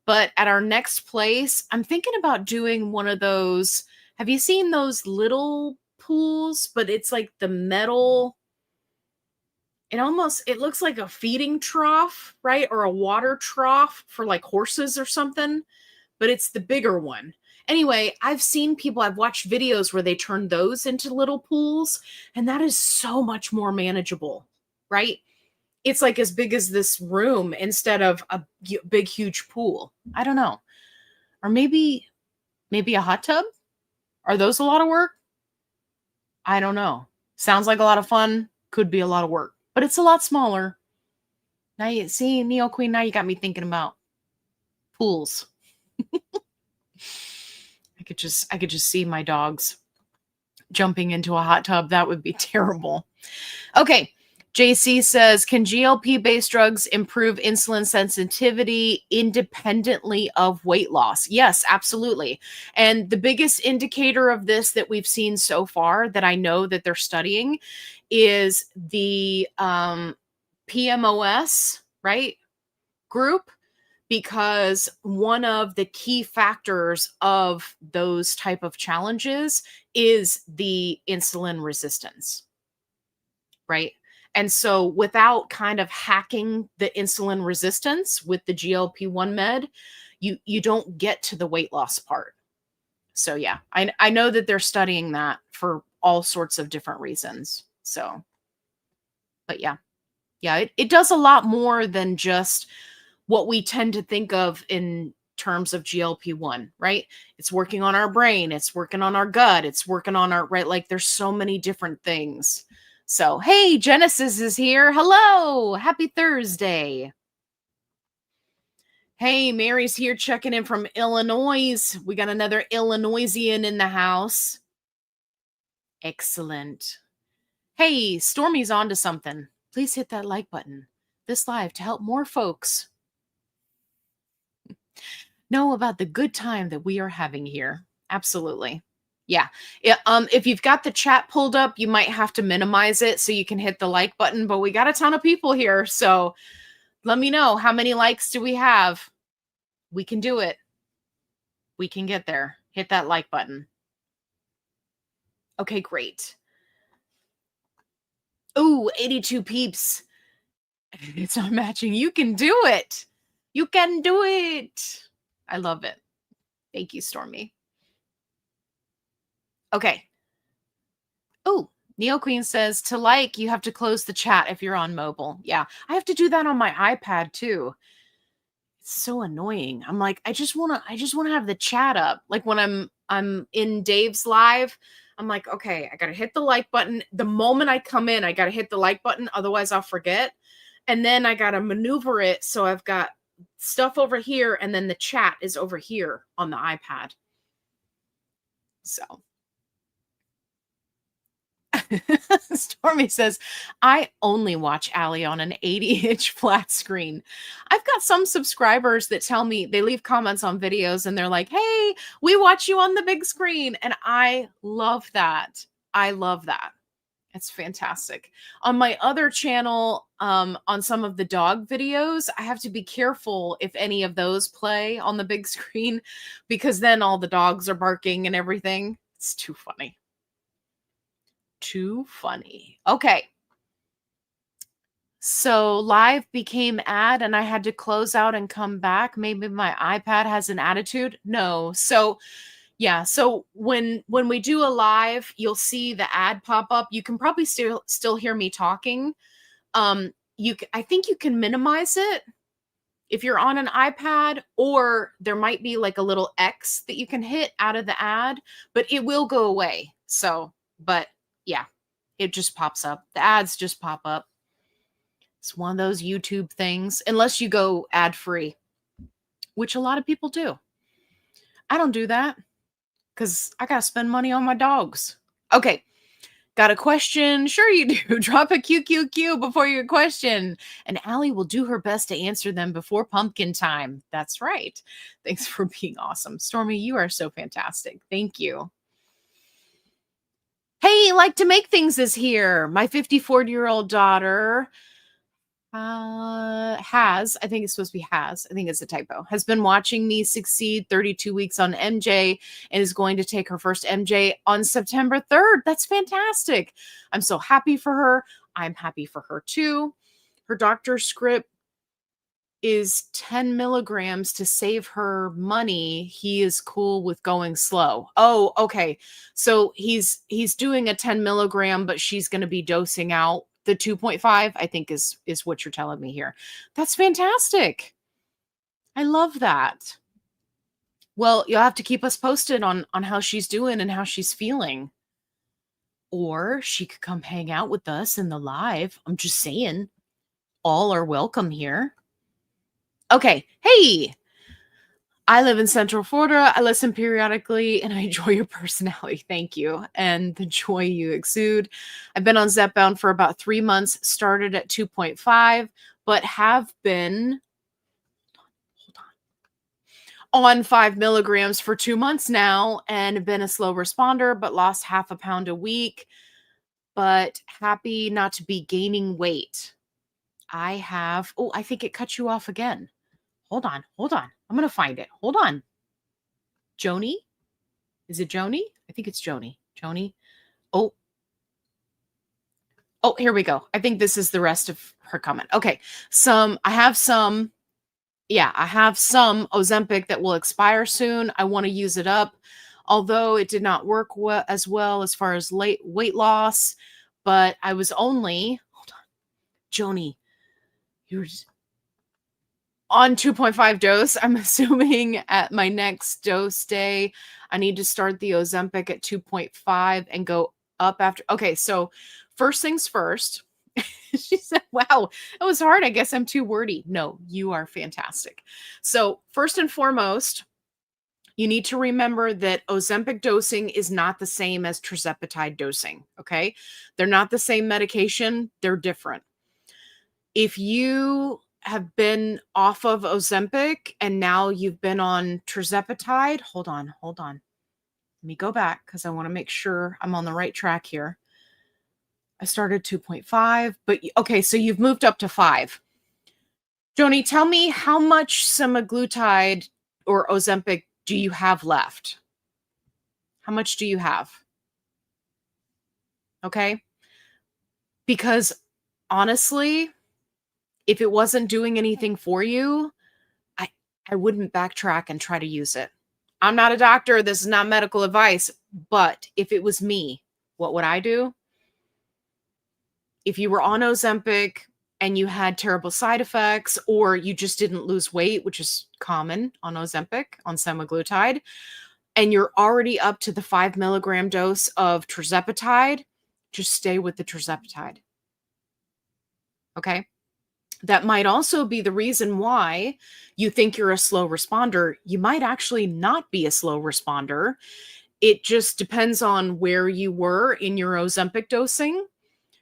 But at our next place, I'm thinking about doing one of those. Have you seen those little pools? But it's like the metal. It looks like a feeding trough, right? Or a water trough for like horses or something, but it's the bigger one. Anyway, I've watched videos where they turn those into little pools, and that is so much more manageable, right? It's like as big as this room instead of a big, huge pool. I don't know. Or maybe a hot tub? Are those a lot of work? I don't know. Sounds like a lot of fun. Could be a lot of work, but it's a lot smaller. Now you see, Neo Queen, now you got me thinking about pools. I could just see my dogs jumping into a hot tub. That would be terrible. Okay. JC says, can GLP-based drugs improve insulin sensitivity independently of weight loss? Yes, absolutely. And the biggest indicator of this that we've seen so far that I know that they're studying is the PMOS, right, group, because one of the key factors of those type of challenges is the insulin resistance, right? And so without kind of hacking the insulin resistance with the GLP-1 med, you don't get to the weight loss part. So yeah, I know that they're studying that for all sorts of different reasons. So, but yeah. Yeah, it does a lot more than just what we tend to think of in terms of GLP-1, right? It's working on our brain, it's working on our gut, it's working on our, right? Like there's so many different things. So, hey, Genesis is here. Hello. Happy Thursday. Hey, Mary's here checking in from Illinois. We got another Illinoisian in the house. Excellent. Hey, Stormy's onto something. Please hit that like button. This live to help more folks know about the good time that we are having here. Absolutely. Yeah. If you've got the chat pulled up, you might have to minimize it so you can hit the like button, but we got a ton of people here. So let me know, how many likes do we have? We can do it. We can get there. Hit that like button. Okay, great. Ooh, 82 peeps. It's not matching. You can do it. You can do it. I love it. Thank you, Stormy. Okay. Oh, Neo Queen says to like, you have to close the chat if you're on mobile. Yeah, I have to do that on my iPad too. It's so annoying. I'm like, I just want to have the chat up. Like when I'm in Dave's live, I'm like, okay, I got to hit the like button. The moment I come in, I got to hit the like button. Otherwise I'll forget. And then I got to maneuver it. So I've got stuff over here. And then the chat is over here on the iPad. So Stormy says, I only watch Allie on an 80-inch flat screen. I've got some subscribers that tell me, they leave comments on videos and they're like, hey, we watch you on the big screen. And I love that. I love that. It's fantastic. On my other channel, on some of the dog videos, I have to be careful if any of those play on the big screen, because then all the dogs are barking and everything. It's too funny. Too funny. Okay. So live became ad and I had to close out and come back. Maybe my iPad has an attitude. No. So yeah. So when we do a live, you'll see the ad pop up. You can probably still hear me talking. I think you can minimize it if you're on an iPad, or there might be like a little X that you can hit out of the ad, but it will go away. So, but yeah, it just pops up. The ads just pop up. It's one of those YouTube things, unless you go ad free, which a lot of people do. I don't do that because I got to spend money on my dogs. Okay. Got a question? Sure you do. Drop a QQQ before your question, and Allie will do her best to answer them before pumpkin time. That's right. Thanks for being awesome. Stormy, you are so fantastic. Thank you. Hey, like to make things is here. My 54-year-old daughter I think it's supposed to be I think it's a typo, has been watching me succeed 32 weeks on MJ and is going to take her first MJ on September 3rd. That's fantastic. I'm so happy for her. I'm happy for her too. Her doctor's script is 10 milligrams to save her money. He is cool with going slow. Oh, okay. So he's doing a 10 milligram, but she's going to be dosing out the 2.5, I think is what you're telling me here. That's fantastic. I love that. Well, you'll have to keep us posted on how she's doing and how she's feeling. Or she could come hang out with us in the live. I'm just saying, all are welcome here. Okay. Hey, I live in Central Florida. I listen periodically and I enjoy your personality. Thank you. And the joy you exude. I've been on Zepbound for about 3 months, started at 2.5, but have been on 5 milligrams for 2 months now and been a slow responder, but lost half a pound a week, but happy not to be gaining weight. I think it cut you off again. Hold on. I'm going to find it. Hold on. Joni? Is it Joni? I think it's Joni. Joni? Oh, here we go. I think this is the rest of her comment. Okay. I have some Ozempic that will expire soon. I want to use it up. Although it did not work as well as far as weight loss, but I was only, hold on, Joni, you're on 2.5 dose. I'm assuming at my next dose day, I need to start the Ozempic at 2.5 and go up after. Okay, so first things first. She said, wow, it was hard. I guess I'm too wordy. No, you are fantastic. So first and foremost, you need to remember that Ozempic dosing is not the same as tirzepatide dosing, okay? They're not the same medication. They're different. If you have been off of Ozempic and now you've been on tirzepatide, hold on. Let me go back because I want to make sure I'm on the right track here. I started 2.5, but okay, so you've moved up to 5. Joni, tell me how much semaglutide or Ozempic do you have left? How much do you have? Okay? Because honestly, if it wasn't doing anything for you, I wouldn't backtrack and try to use it. I'm not a doctor. This is not medical advice. But if it was me, what would I do? If you were on Ozempic and you had terrible side effects, or you just didn't lose weight, which is common on Ozempic, on semaglutide, and you're already up to the 5 milligram dose of tirzepatide, just stay with the tirzepatide. Okay? That might also be the reason why you think you're a slow responder. You might actually not be a slow responder. It just depends on where you were in your Ozempic dosing.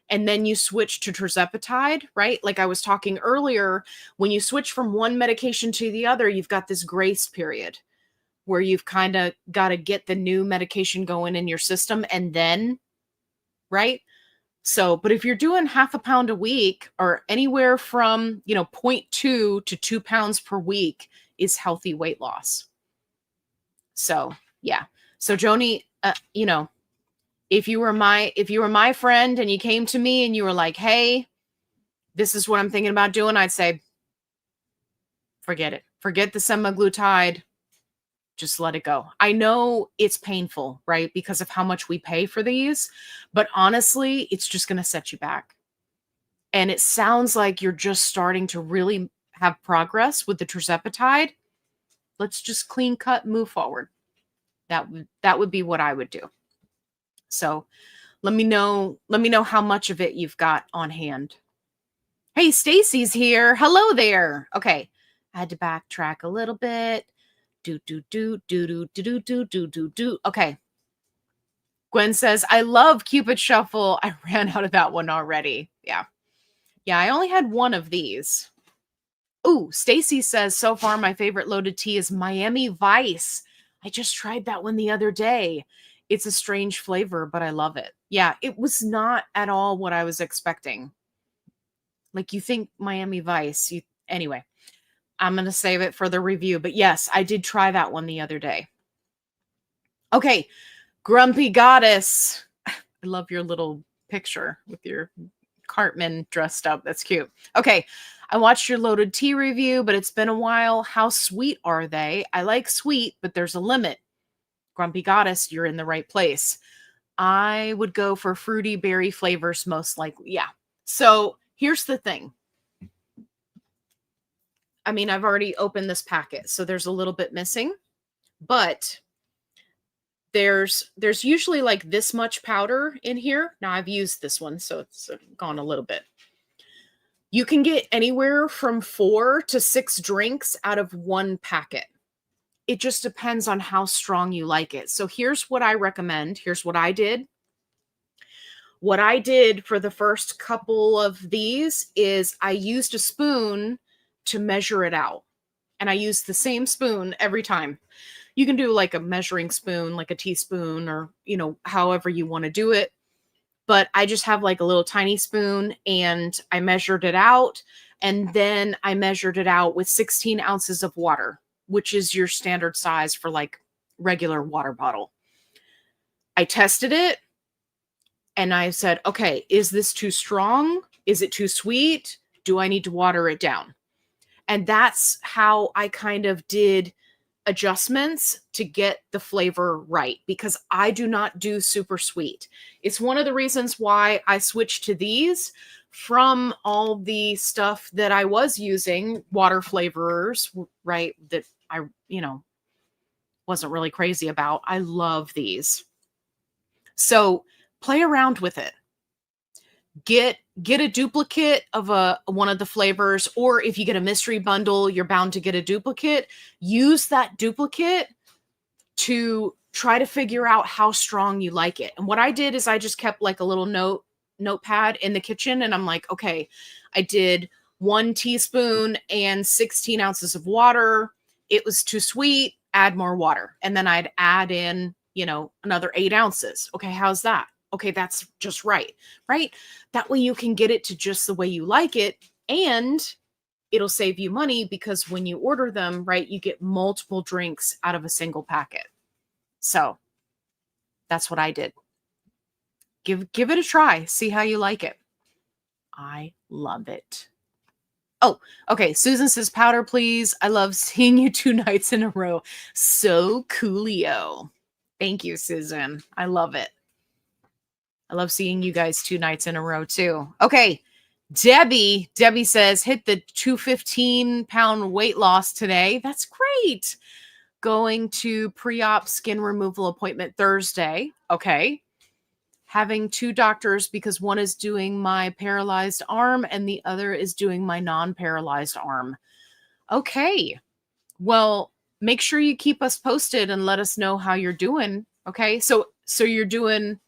And then you switch to tirzepatide, right? Like I was talking earlier, when you switch from one medication to the other, you've got this grace period where you've kind of got to get the new medication going in your system and then, right? So, but if you're doing half a pound a week or anywhere from, 0.2 to 2 pounds per week is healthy weight loss. So, yeah. So Joni, if you were my friend and you came to me and you were like, hey, this is what I'm thinking about doing, I'd say, forget it. Forget the semaglutide. Just let it go. I know it's painful, right? Because of how much we pay for these, but honestly, it's just going to set you back. And it sounds like you're just starting to really have progress with the tirzepatide. Let's just clean cut, move forward. That would be what I would do. So let me know how much of it you've got on hand. Hey, Stacy's here. Hello there. Okay. I had to backtrack a little bit. Okay. Gwen says, I love Cupid Shuffle. I ran out of that one already. Yeah. Yeah, I only had one of these. Ooh, Stacy says, so far my favorite loaded tea is Miami Vice. I just tried that one the other day. It's a strange flavor, but I love it. Yeah, it was not at all what I was expecting. Like you think Miami Vice, anyway. I'm going to save it for the review. But yes, I did try that one the other day. Okay. Grumpy Goddess. I love your little picture with your Cartman dressed up. That's cute. Okay. I watched your loaded tea review, but it's been a while. How sweet are they? I like sweet, but there's a limit. Grumpy Goddess, you're in the right place. I would go for fruity berry flavors most likely. Yeah. So here's the thing. I mean, I've already opened this packet, so there's a little bit missing, but there's usually like this much powder in here. Now I've used this one, so it's gone a little bit. You can get anywhere from 4 to 6 drinks out of one packet. It just depends on how strong you like it. So here's what I recommend. Here's what I did. What I did for the first couple of these is I used a spoon to measure it out. And I use the same spoon every time. You can do like a measuring spoon, like a teaspoon, or, however you want to do it. But I just have like a little tiny spoon and I measured it out. And then I measured it out with 16 ounces of water, which is your standard size for like regular water bottle. I tested it and I said, okay, is this too strong? Is it too sweet? Do I need to water it down? And that's how I kind of did adjustments to get the flavor right, because I do not do super sweet. It's one of the reasons why I switched to these from all the stuff that I was using, water flavorers, right? That I, wasn't really crazy about. I love these. So play around with it. Get a duplicate of one of the flavors, or if you get a mystery bundle, you're bound to get a duplicate. Use that duplicate to try to figure out how strong you like it. And what I did is I just kept like a little notepad in the kitchen, and I'm like, okay, I did 1 teaspoon and 16 ounces of water. It was too sweet, add more water. And then I'd add in, another 8 ounces. Okay, how's that? Okay, that's just right? That way you can get it to just the way you like it, and it'll save you money because when you order them, right, you get multiple drinks out of a single packet. So that's what I did. Give it a try. See how you like it. I love it. Oh, okay. Susan says, powder, please. I love seeing you 2 nights in a row. So coolio. Thank you, Susan. I love it. I love seeing you guys 2 nights in a row too. Okay. Debbie says, hit the 215-pound weight loss today. That's great. Going to pre-op skin removal appointment Thursday. Okay. Having 2 doctors because one is doing my paralyzed arm and the other is doing my non-paralyzed arm. Okay. Well, make sure you keep us posted and let us know how you're doing. Okay. So you're doing,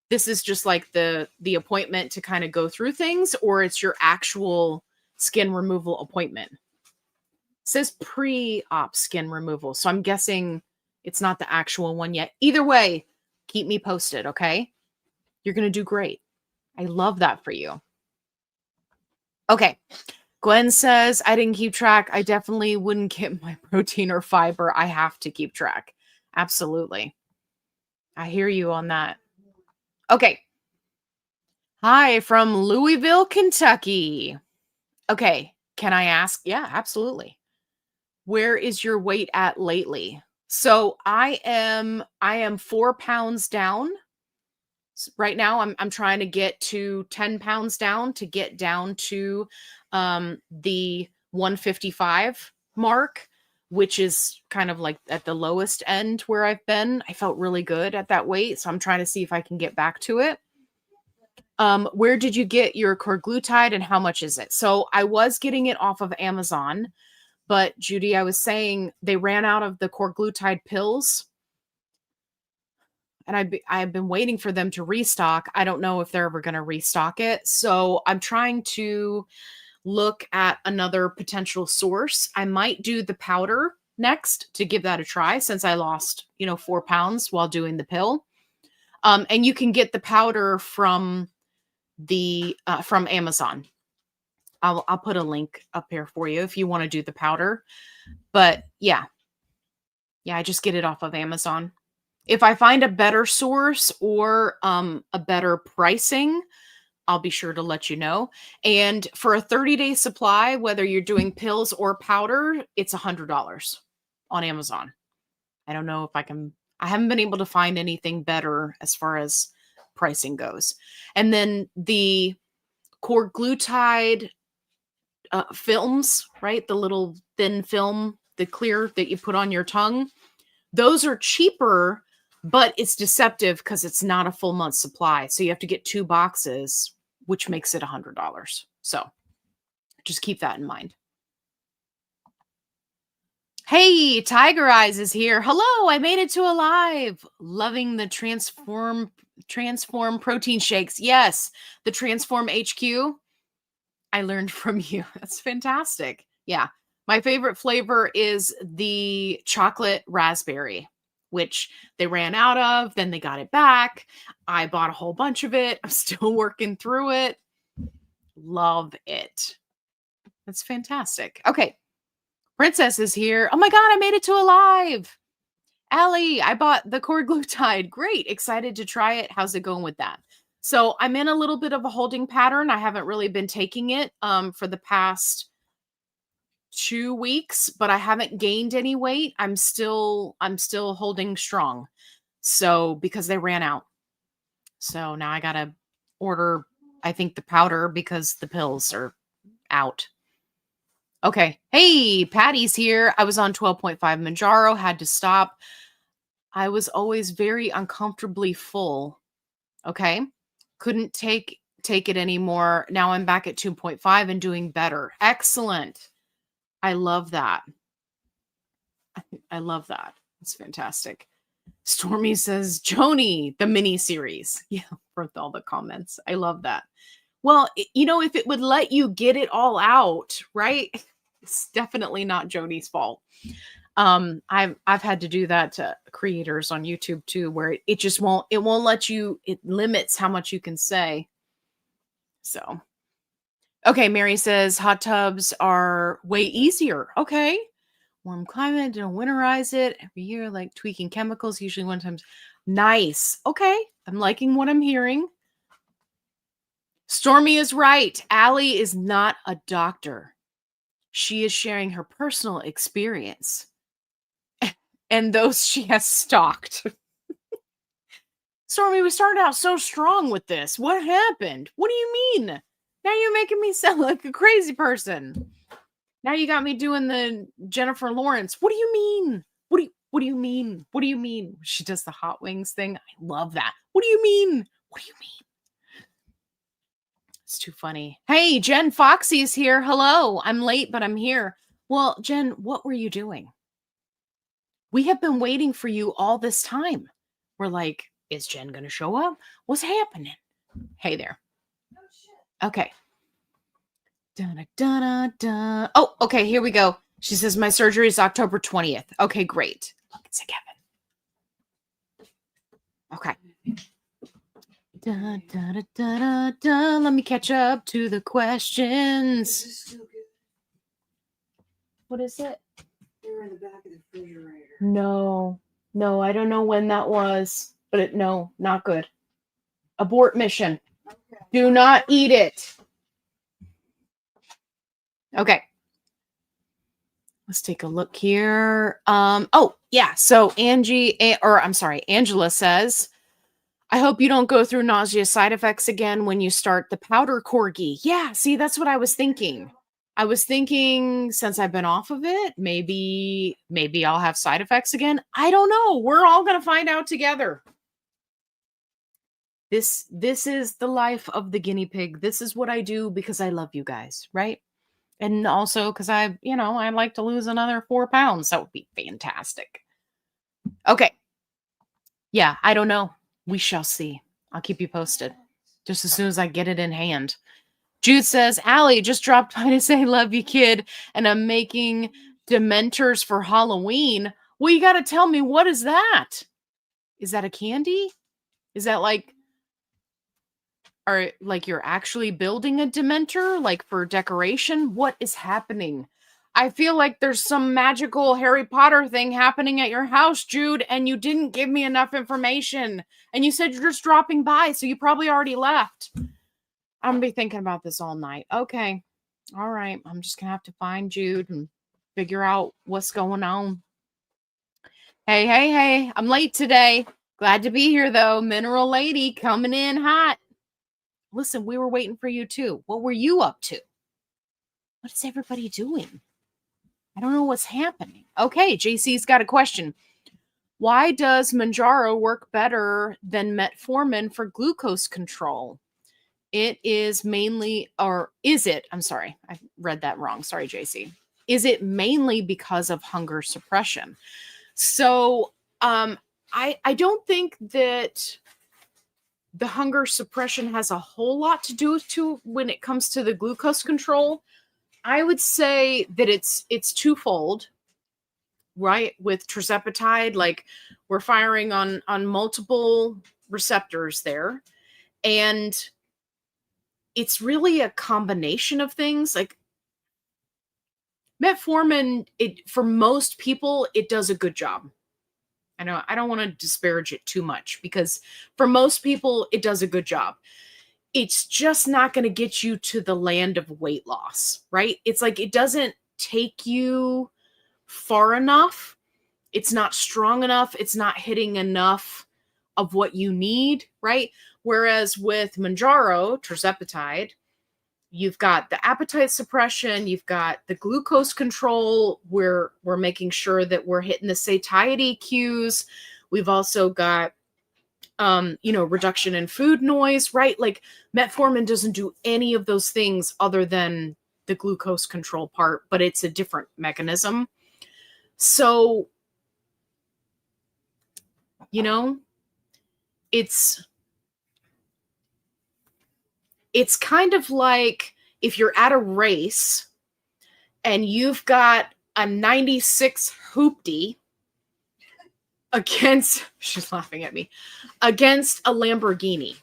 this is just like the appointment to kind of go through things, or it's your actual skin removal appointment? It says pre-op skin removal. So I'm guessing it's not the actual one yet. Either way, keep me posted. Okay. You're going to do great. I love that for you. Okay. Gwen says, I didn't keep track. I definitely wouldn't get my protein or fiber. I have to keep track. Absolutely. I hear you on that. Okay. Hi from Louisville, Kentucky. Okay. Can I ask? Yeah, absolutely. Where is your weight at lately? So I am 4 pounds down. Right now, I'm trying to get to 10 pounds down to get down to the 155 mark, which is kind of like at the lowest end where I've been. I felt really good at that weight, so I'm trying to see if I can get back to it. Where did you get your Korglutide and how much is it? So I was getting it off of Amazon, but Judy, I was saying they ran out of the Korglutide pills. And I've been waiting for them to restock. I don't know if they're ever going to restock it. So I'm trying to look at another potential source. I might do the powder next to give that a try, since I lost, 4 pounds while doing the pill. And you can get the powder from from Amazon. I'll put a link up here for you if you want to do the powder. But yeah, I just get it off of Amazon. If I find a better source or a better pricing, I'll be sure to let you know. And for a 30-day supply, whether you're doing pills or powder, it's $100 on Amazon. I don't know if I haven't been able to find anything better as far as pricing goes. And then the Korglutide films, right? The little thin film, the clear that you put on your tongue, those are cheaper. But it's deceptive because it's not a full month supply. So you have to get 2 boxes, which makes it $100. So just keep that in mind. Hey, Tiger Eyes is here. Hello, I made it to Alive. Loving the Transform protein shakes. Yes, the Transform HQ. I learned from you. That's fantastic. Yeah, my favorite flavor is the chocolate raspberry, which they ran out of, then they got it back. I bought a whole bunch of it. I'm still working through it. Love it. That's fantastic. Okay. Princess is here. Oh my God, I made it to Alive. Allie, I bought the Korglutide. Great. Excited to try it. How's it going with that? So I'm in a little bit of a holding pattern. I haven't really been taking it for the past 2 weeks, but I haven't gained any weight. I'm still holding strong. So, because they ran out. So now I got to order, I think, the powder because the pills are out. Okay. Hey, Patty's here. I was on 12.5 Manjaro, had to stop. I was always very uncomfortably full. Okay. Couldn't take it anymore. Now I'm back at 2.5 and doing better. Excellent. I love that. I love that. It's fantastic. Stormy says, Joni, the mini series. Yeah, for all the comments. I love that. Well, if it would let you get it all out, right? It's definitely not Joni's fault. I've had to do that to creators on YouTube too, where it just won't let you, it limits how much you can say. So, okay, Mary says hot tubs are way easier. Okay. Warm climate, don't winterize it every year, like tweaking chemicals, usually one time. Nice. Okay. I'm liking what I'm hearing. Stormy is right. Allie is not a doctor. She is sharing her personal experience and those she has stalked. Stormy, we started out so strong with this. What happened? What do you mean? Now you're making me sound like a crazy person. Now you got me doing the Jennifer Lawrence. What do you mean? What do you mean? What do you mean? She does the hot wings thing. I love that. What do you mean? What do you mean? It's too funny. Hey, Jen Foxy's here. Hello. I'm late, but I'm here. Well, Jen, what were you doing? We have been waiting for you all this time. We're like, is Jen going to show up? What's happening? Hey there. Oh, shit. Okay. Da-da-da-da-da. Oh, okay, here we go. She says, my surgery is October 20th. Okay, great. Look, it's a Kevin. Okay. Da-da-da-da-da-da. Let me catch up to the questions. What is it? They're in the back of the refrigerator. No, I don't know when that was, but no, not good. Abort mission. Okay. Do not eat it. Okay. Let's take a look here. Oh, yeah. So Angela says, I hope you don't go through nausea side effects again when you start the powder corgi. Yeah, see, that's what I was thinking. I was thinking since I've been off of it, maybe I'll have side effects again. I don't know. We're all going to find out together. This is the life of the guinea pig. This is what I do because I love you guys, right? And also because I'd like to lose another 4 pounds. That would be fantastic. Okay. Yeah, I don't know. We shall see. I'll keep you posted just as soon as I get it in hand. Jude says, Allie just dropped by to say, love you, kid. And I'm making Dementors for Halloween. Well, you got to tell me, what is that? Is that a candy? Is that like you're actually building a Dementor, like for decoration? What is happening? I feel like there's some magical Harry Potter thing happening at your house, Jude, and you didn't give me enough information. And you said you're just dropping by, so you probably already left. I'm going to be thinking about this all night. Okay. All right. I'm just going to have to find Jude and figure out what's going on. Hey. I'm late today. Glad to be here, though. Mineral Lady coming in hot. Listen, we were waiting for you, too. What were you up to? What is everybody doing? I don't know what's happening. Okay, JC's got a question. Why does Manjaro work better than metformin for glucose control? It is mainly, or is it, I'm sorry, I read that wrong. Sorry, JC. Is it mainly because of hunger suppression? So I don't think that the hunger suppression has a whole lot to do with when it comes to the glucose control. I would say that it's twofold, right? With tirzepatide, like we're firing on multiple receptors there. And it's really a combination of things. Like metformin, for most people, it does a good job. I know I don't want to disparage it too much because for most people, it does a good job. It's just not going to get you to the land of weight loss, right? It's like it doesn't take you far enough. It's not strong enough. It's not hitting enough of what you need, right? Whereas with Mounjaro, tirzepatide, you've got the appetite suppression, you've got the glucose control, we're making sure that we're hitting the satiety cues. We've also got reduction in food noise, right? Like metformin doesn't do any of those things other than the glucose control part, but it's a different mechanism. So, it's kind of like if you're at a race and you've got a 96 hoopty against, she's laughing at me, against a Lamborghini,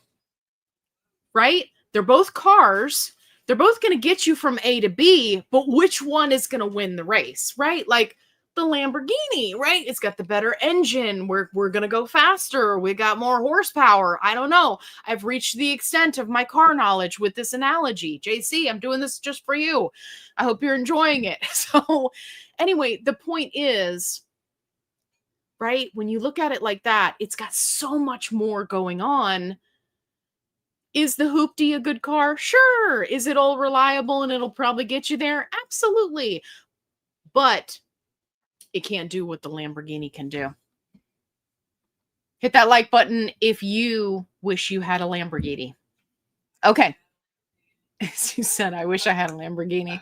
right? They're both cars. They're both going to get you from A to B, but which one is going to win the race, right? Like the Lamborghini, right? It's got the better engine. We're going to go faster. We got more horsepower. I don't know. I've reached the extent of my car knowledge with this analogy. JC, I'm doing this just for you. I hope you're enjoying it. So anyway, the point is, right, when you look at it like that, it's got so much more going on. Is the Hoopty a good car? Sure. Is it all reliable and it'll probably get you there? Absolutely. But it can't do what the Lamborghini can do. Hit that like button if you wish you had a Lamborghini. Okay. As you said, I wish I had a Lamborghini.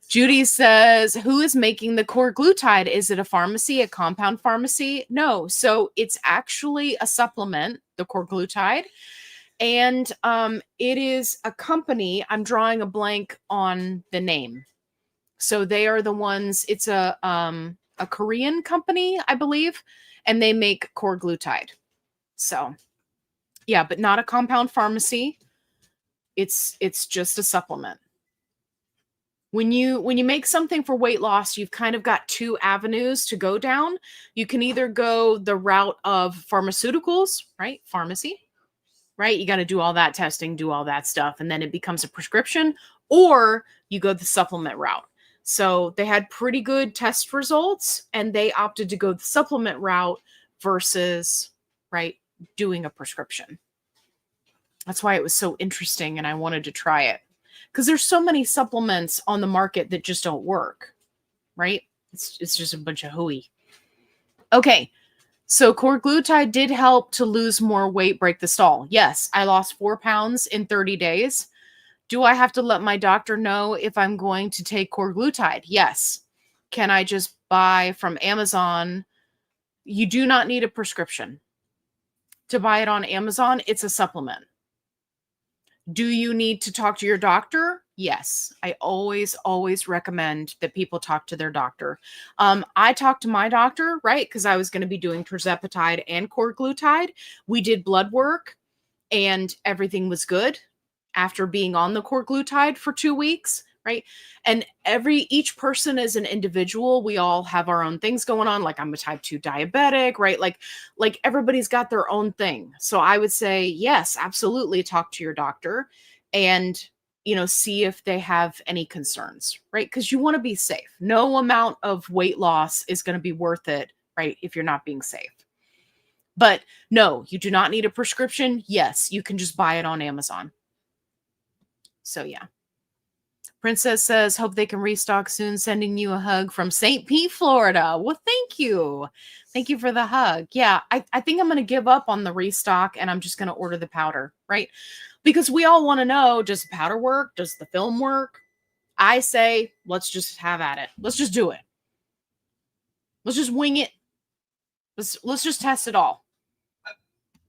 Judy says, who is making the Korglutide? Is it a pharmacy, a compound pharmacy? No. So it's actually a supplement, the Korglutide. And it is a company. I'm drawing a blank on the name. So they are the ones, it's a Korean company, I believe, and they make Korglutide. So yeah, but not a compound pharmacy. It's just a supplement. When you make something for weight loss, you've kind of got two avenues to go down. You can either go the route of pharmaceuticals, right? Pharmacy, right? You got to do all that testing, do all that stuff, and then it becomes a prescription, or you go the supplement route. So they had pretty good test results and they opted to go the supplement route versus, right, doing a prescription. That's why it was so interesting and I wanted to try it. Because there's so many supplements on the market that just don't work, right? It's just a bunch of hooey. Okay, so Korglutide did help to lose more weight, break the stall. Yes, I lost 4 pounds in 30 days. Do I have to let my doctor know if I'm going to take Korglutide? Yes. Can I just buy from Amazon? You do not need a prescription to buy it on Amazon. It's a supplement. Do you need to talk to your doctor? Yes. I always recommend that people talk to their doctor. I talked to my doctor, right? Because I was going to be doing tirzepatide and Korglutide. We did blood work and everything was good after being on the Korglutide for 2 weeks, right? And each person is an individual. We all have our own things going on. Like I'm a type 2 diabetic, right? Like everybody's got their own thing. So I would say, yes, absolutely talk to your doctor and, see if they have any concerns, right? Because you want to be safe. No amount of weight loss is going to be worth it, right? If you're not being safe. But no, you do not need a prescription. Yes, you can just buy it on Amazon. So yeah. Princess says, hope they can restock soon. Sending you a hug from St. Pete, Florida. Well, thank you. Thank you for the hug. Yeah, I think I'm going to give up on the restock and I'm just going to order the powder, right? Because we all want to know, does the powder work? Does the film work? I say, let's just have at it. Let's just do it. Let's just wing it. Let's just test it all.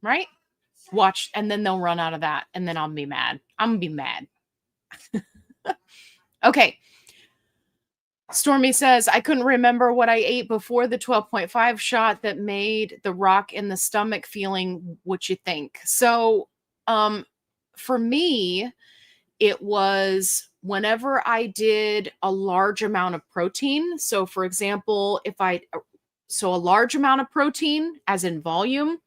Right? Watch, and then they'll run out of that, and then I'll be mad. I'm going to be mad. Okay. Stormy says, I couldn't remember what I ate before the 12.5 shot that made the rock in the stomach feeling. What you think? So, for me, it was whenever I did a large amount of protein. So for example, a large amount of protein as in volume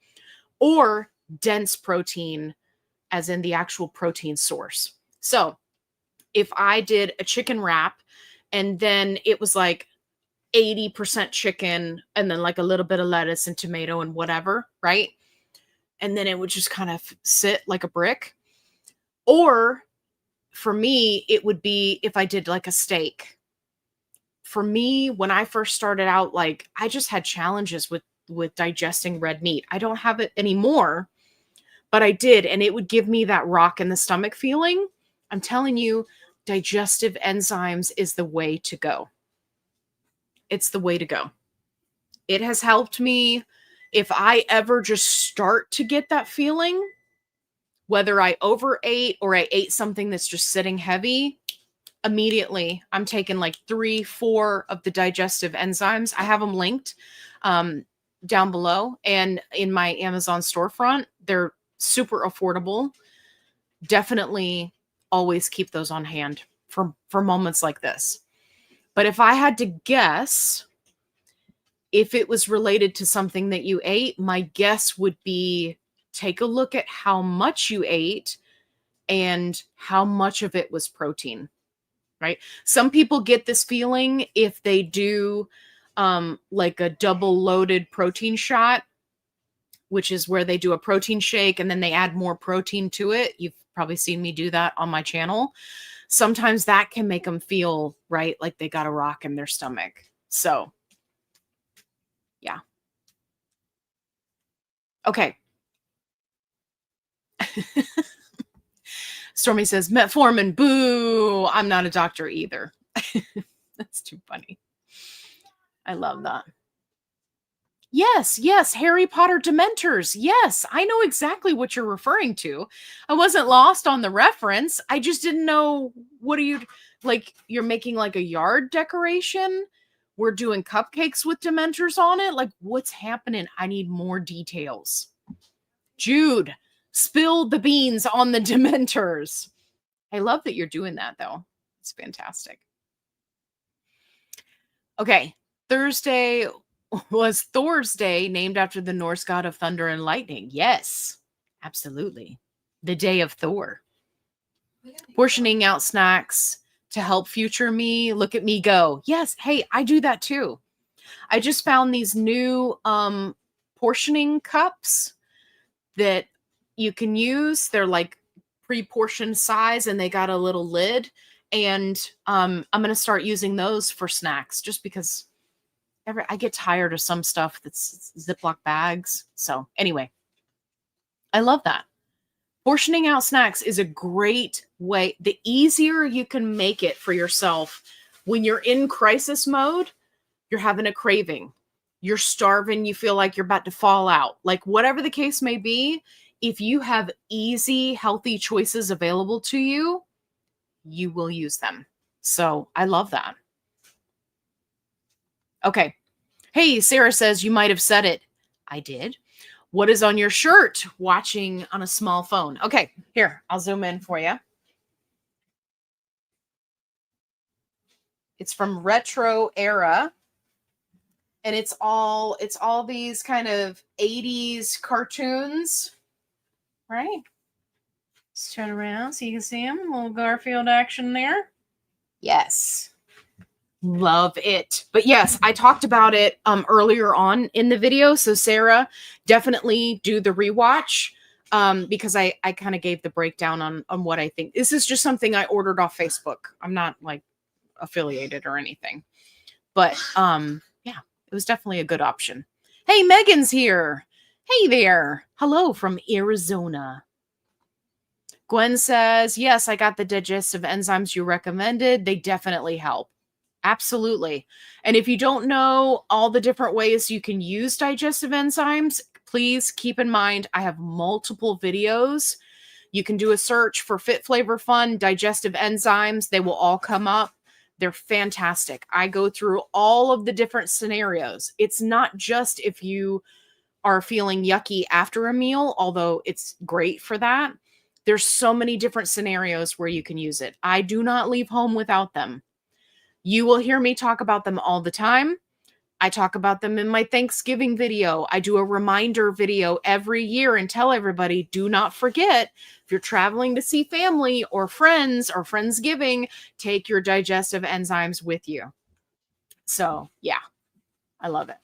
or dense protein as in the actual protein source. So if I did a chicken wrap And then it was like 80% chicken and then like a little bit of lettuce and tomato and whatever, right? And then it would just kind of sit like a brick. Or for me, it would be if I did like a steak. For me, when I first started out, like I just had challenges with digesting red meat. I don't have it anymore, but I did, and it would give me that rock in the stomach feeling. I'm telling you, digestive enzymes is the way to go. It's the way to go. It has helped me. If I ever just start to get that feeling, whether I overate or I ate something that's just sitting heavy, immediately I'm taking like 3-4 of the digestive enzymes. I have them linked down below and in my Amazon storefront. They're super affordable. Definitely always keep those on hand for moments like this. But if I had to guess, if it was related to something that you ate, my guess would be take a look at how much you ate and how much of it was protein, right? Some people get this feeling if they do like a double loaded protein shot, which is where they do a protein shake and then they add more protein to it. You've probably seen me do that on my channel. Sometimes that can make them feel, right, like they got a rock in their stomach. So, yeah. Okay. Stormy says, metformin, boo. I'm not a doctor either. That's too funny. I love that. Yes, yes, Harry Potter Dementors. Yes, I know exactly what you're referring to. I wasn't lost on the reference. I just didn't know, what are you, like, you're making like a yard decoration? We're doing cupcakes with Dementors on it? Like, what's happening? I need more details. Jude, spill the beans on the Dementors. I love that you're doing that, though. It's fantastic. Okay, Thursday was Thor's Day, named after the Norse god of thunder and lightning. Yes, absolutely. The day of Thor. Portioning out snacks to help future me. Look at me go. Yes, hey, I do that too. I just found these new portioning cups that you can use. They're like pre-portioned size and they got a little lid. And I'm going to start using those for snacks just because I get tired of some stuff that's Ziploc bags. So anyway, I love that. Portioning out snacks is a great way. The easier you can make it for yourself when you're in crisis mode, you're having a craving, you're starving, you feel like you're about to fall out. Like whatever the case may be, if you have easy, healthy choices available to you, you will use them. So I love that. Okay. Hey, Sarah says you might have said it. I did. What is on your shirt? Watching on a small phone. Okay, here, I'll zoom in for you. It's from Retro Era. And it's all these kind of 80s cartoons, right? Let's turn around so you can see them. A little Garfield action there. Yes. Love it. But yes, I talked about it earlier on in the video. So Sarah, definitely do the rewatch because I kind of gave the breakdown on what I think. This is just something I ordered off Facebook. I'm not like affiliated or anything. But yeah, it was definitely a good option. Hey, Megan's here. Hey there. Hello from Arizona. Gwen says, yes, I got the digestive enzymes you recommended. They definitely help. Absolutely. And if you don't know all the different ways you can use digestive enzymes, please keep in mind, I have multiple videos. You can do a search for FitFlavorFun digestive enzymes. They will all come up. They're fantastic. I go through all of the different scenarios. It's not just if you are feeling yucky after a meal, although it's great for that. There's so many different scenarios where you can use it. I do not leave home without them. You will hear me talk about them all the time. I talk about them in my Thanksgiving video. I do a reminder video every year and tell everybody, do not forget, if you're traveling to see family or Friendsgiving, take your digestive enzymes with you. So yeah, I love it.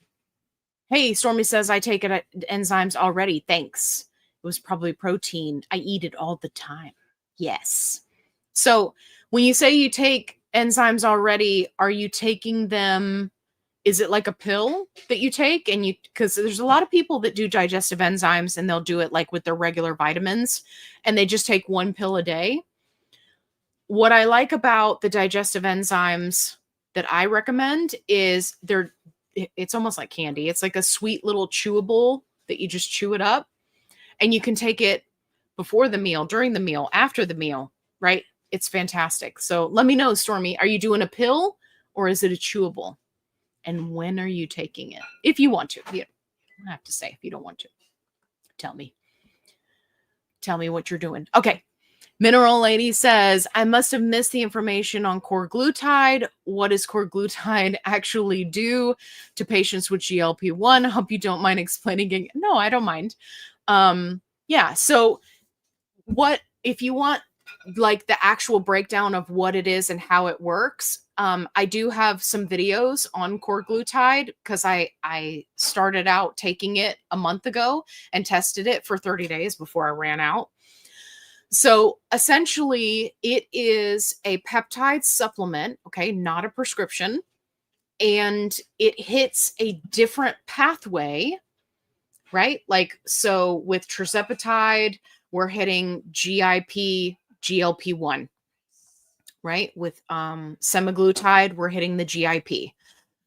Hey, Stormy says, I take it at enzymes already. Thanks. It was probably protein. I eat it all the time. Yes. So when you say you take enzymes already, are you taking them? Is it like a pill that you take? And because there's a lot of people that do digestive enzymes and they'll do it like with their regular vitamins and they just take one pill a day. What I like about the digestive enzymes that I recommend is it's almost like candy. It's like a sweet little chewable that you just chew it up and you can take it before the meal, during the meal, after the meal, right? It's fantastic. So let me know, Stormy, are you doing a pill or is it a chewable? And when are you taking it? If you want to. You don't have to say if you don't want to. Tell me. Tell me what you're doing. Okay. Mineral Lady says, I must have missed the information on Korglutide. What does Korglutide actually do to patients with GLP1? I hope you don't mind explaining it. No, I don't mind. Yeah. So if you want like the actual breakdown of what it is and how it works, I do have some videos on Korglutide because I started out taking it a month ago and tested it for 30 days before I ran out. So essentially it is a peptide supplement, okay, not a prescription, and it hits a different pathway, right? Like, so with tirzepatide, we're hitting GIP, GLP1, right? With semaglutide, we're hitting the GIP.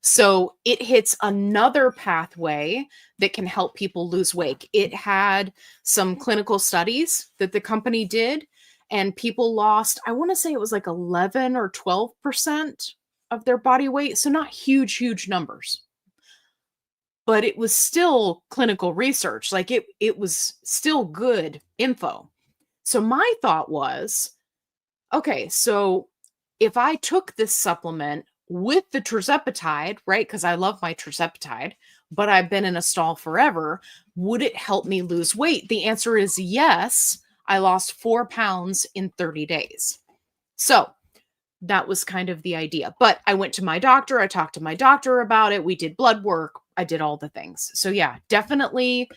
So it hits another pathway that can help people lose weight. It had some clinical studies that the company did, and people lost, I want to say it was like 11 or 12% of their body weight. So not huge, huge numbers. But it was still clinical research. Like it was still good info. So my thought was, okay, so if I took this supplement with the tirzepatide, right? Because I love my tirzepatide, but I've been in a stall forever. Would it help me lose weight? The answer is yes. I lost 4 pounds in 30 days. So that was kind of the idea. But I went to my doctor. I talked to my doctor about it. We did blood work. I did all the things. So yeah, definitely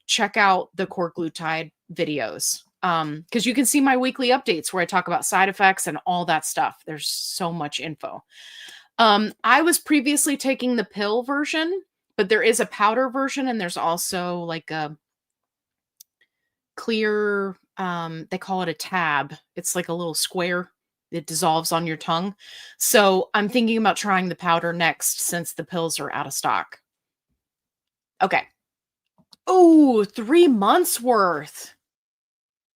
check out the Korglutide videos. Because you can see my weekly updates where I talk about side effects and all that stuff. There's so much info. I was previously taking the pill version, but there is a powder version and there's also like a clear, they call it a tab. It's like a little square that dissolves on your tongue. So I'm thinking about trying the powder next since the pills are out of stock. Okay. Oh, 3 months worth.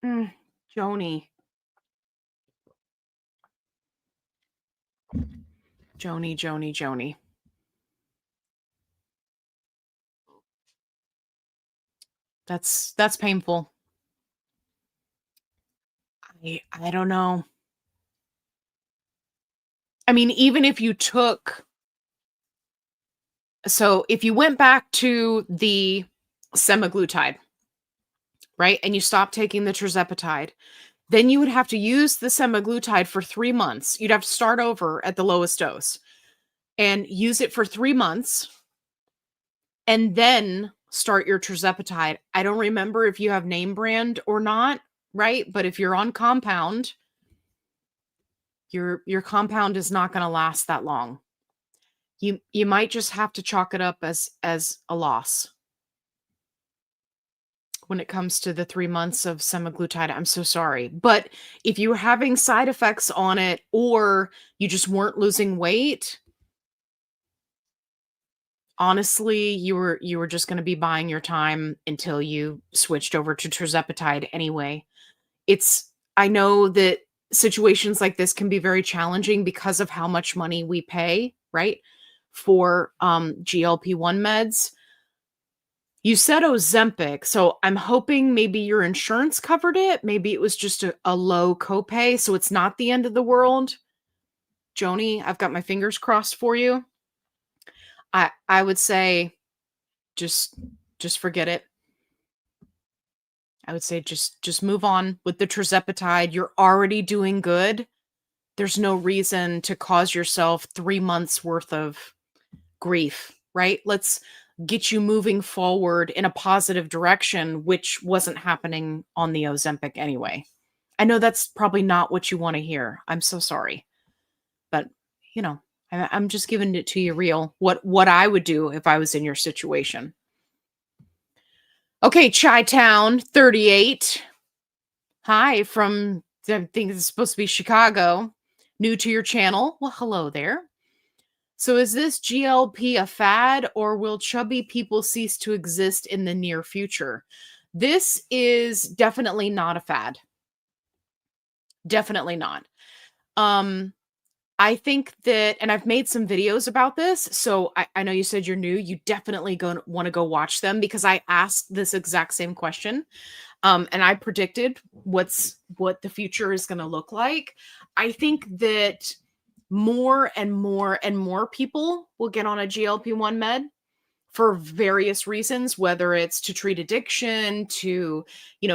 Joni. Joni. That's painful. I don't know. I mean, even if you if you went back to the semaglutide, right, and you stopped taking the tirzepatide, then you would have to use the semaglutide for 3 months. You'd have to start over at the lowest dose and use it for 3 months and then start your tirzepatide. I don't remember if you have name brand or not, right? But if you're on compound, your compound is not going to last that long. You might just have to chalk it up as a loss when it comes to the 3 months of semaglutide. I'm so sorry. But if you were having side effects on it or you just weren't losing weight, honestly, you were just going to be buying your time until you switched over to tirzepatide anyway. I know that situations like this can be very challenging because of how much money we pay, right? For GLP-1 meds. You said Ozempic, so I'm hoping maybe your insurance covered it. Maybe it was just a low copay, so it's not the end of the world. Joni, I've got my fingers crossed for you. I would say just forget it. I would say just move on with the tirzepatide. You're already doing good. There's no reason to cause yourself 3 months worth of grief, right? Let's get you moving forward in a positive direction, which wasn't happening on the Ozempic anyway. I know that's probably not what you want to hear. I'm so sorry. But, I'm just giving it to you real. What I would do if I was in your situation. Okay, Chi-Town 38. Hi from, I think it's supposed to be Chicago. New to your channel. Well, hello there. So is this GLP a fad, or will chubby people cease to exist in the near future? This is definitely not a fad. Definitely not. I think that, and I've made some videos about this, so I know you said you're new. You definitely want to go watch them, because I asked this exact same question. And I predicted what the future is going to look like. I think that more and more and more people will get on a GLP-1 med for various reasons, whether it's to treat addiction, to,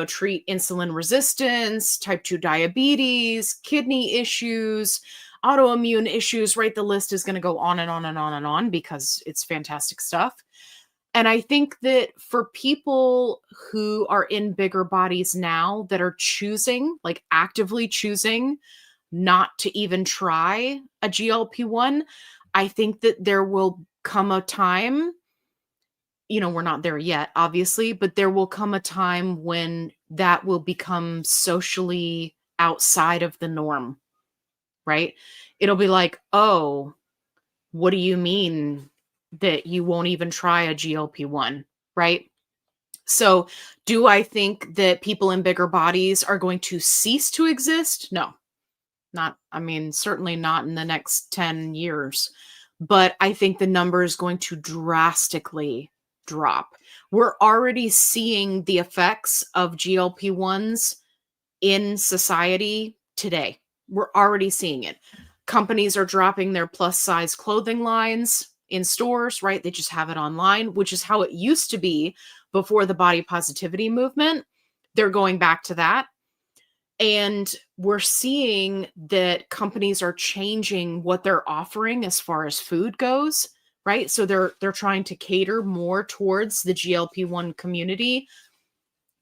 treat insulin resistance, type 2 diabetes, kidney issues, autoimmune issues, right? The list is going to go on and on and on and on, because it's fantastic stuff. And I think that for people who are in bigger bodies now that are choosing, like actively choosing not to even try a GLP-1, I think that there will come a time, we're not there yet, obviously, but there will come a time when that will become socially outside of the norm, right? It'll be like, oh, what do you mean that you won't even try a GLP-1, right? So do I think that people in bigger bodies are going to cease to exist? No, certainly not in the next 10 years. But I think the number is going to drastically drop. We're already seeing the effects of GLP-1s in society today. We're already seeing it. Companies are dropping their plus size clothing lines in stores, right? They just have it online, which is how it used to be before the body positivity movement. They're going back to that. And we're seeing that companies are changing what they're offering as far as food goes, right? So they're trying to cater more towards the GLP-1 community,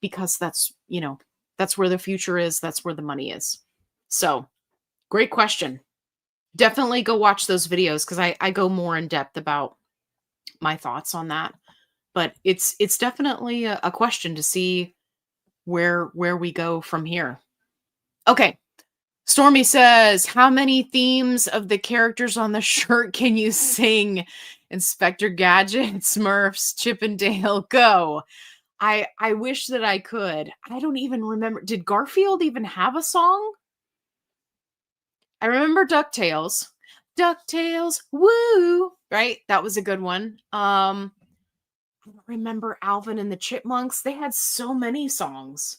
because that's where the future is. That's where the money is. So great question. Definitely go watch those videos, because I go more in depth about my thoughts on that. But it's definitely a question to see where we go from here. Okay. Stormy says, how many themes of the characters on the shirt can you sing? Inspector Gadget, Smurfs, Chip and Dale, go. I wish that I could. I don't even remember. Did Garfield even have a song? I remember DuckTales. DuckTales, woo! Right? That was a good one. I don't remember Alvin and the Chipmunks. They had so many songs.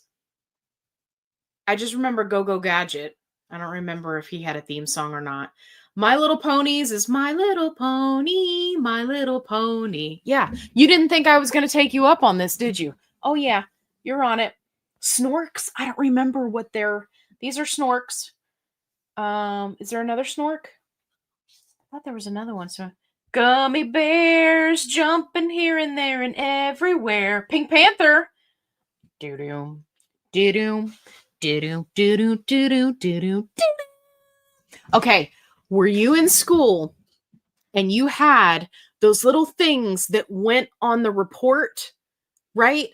I just remember Go-Go Gadget. I don't remember if he had a theme song or not. My Little Ponies is My Little Pony, My Little Pony. Yeah, you didn't think I was going to take you up on this, did you? Oh, yeah, you're on it. Snorks, I don't remember what these are Snorks. Is there another Snork? I thought there was another one. So, gummy bears jumping here and there and everywhere. Pink Panther. Do-do, do-do, do-do, do-do, do-do, do-do. Okay, were you in school and you had those little things that went on the report, right?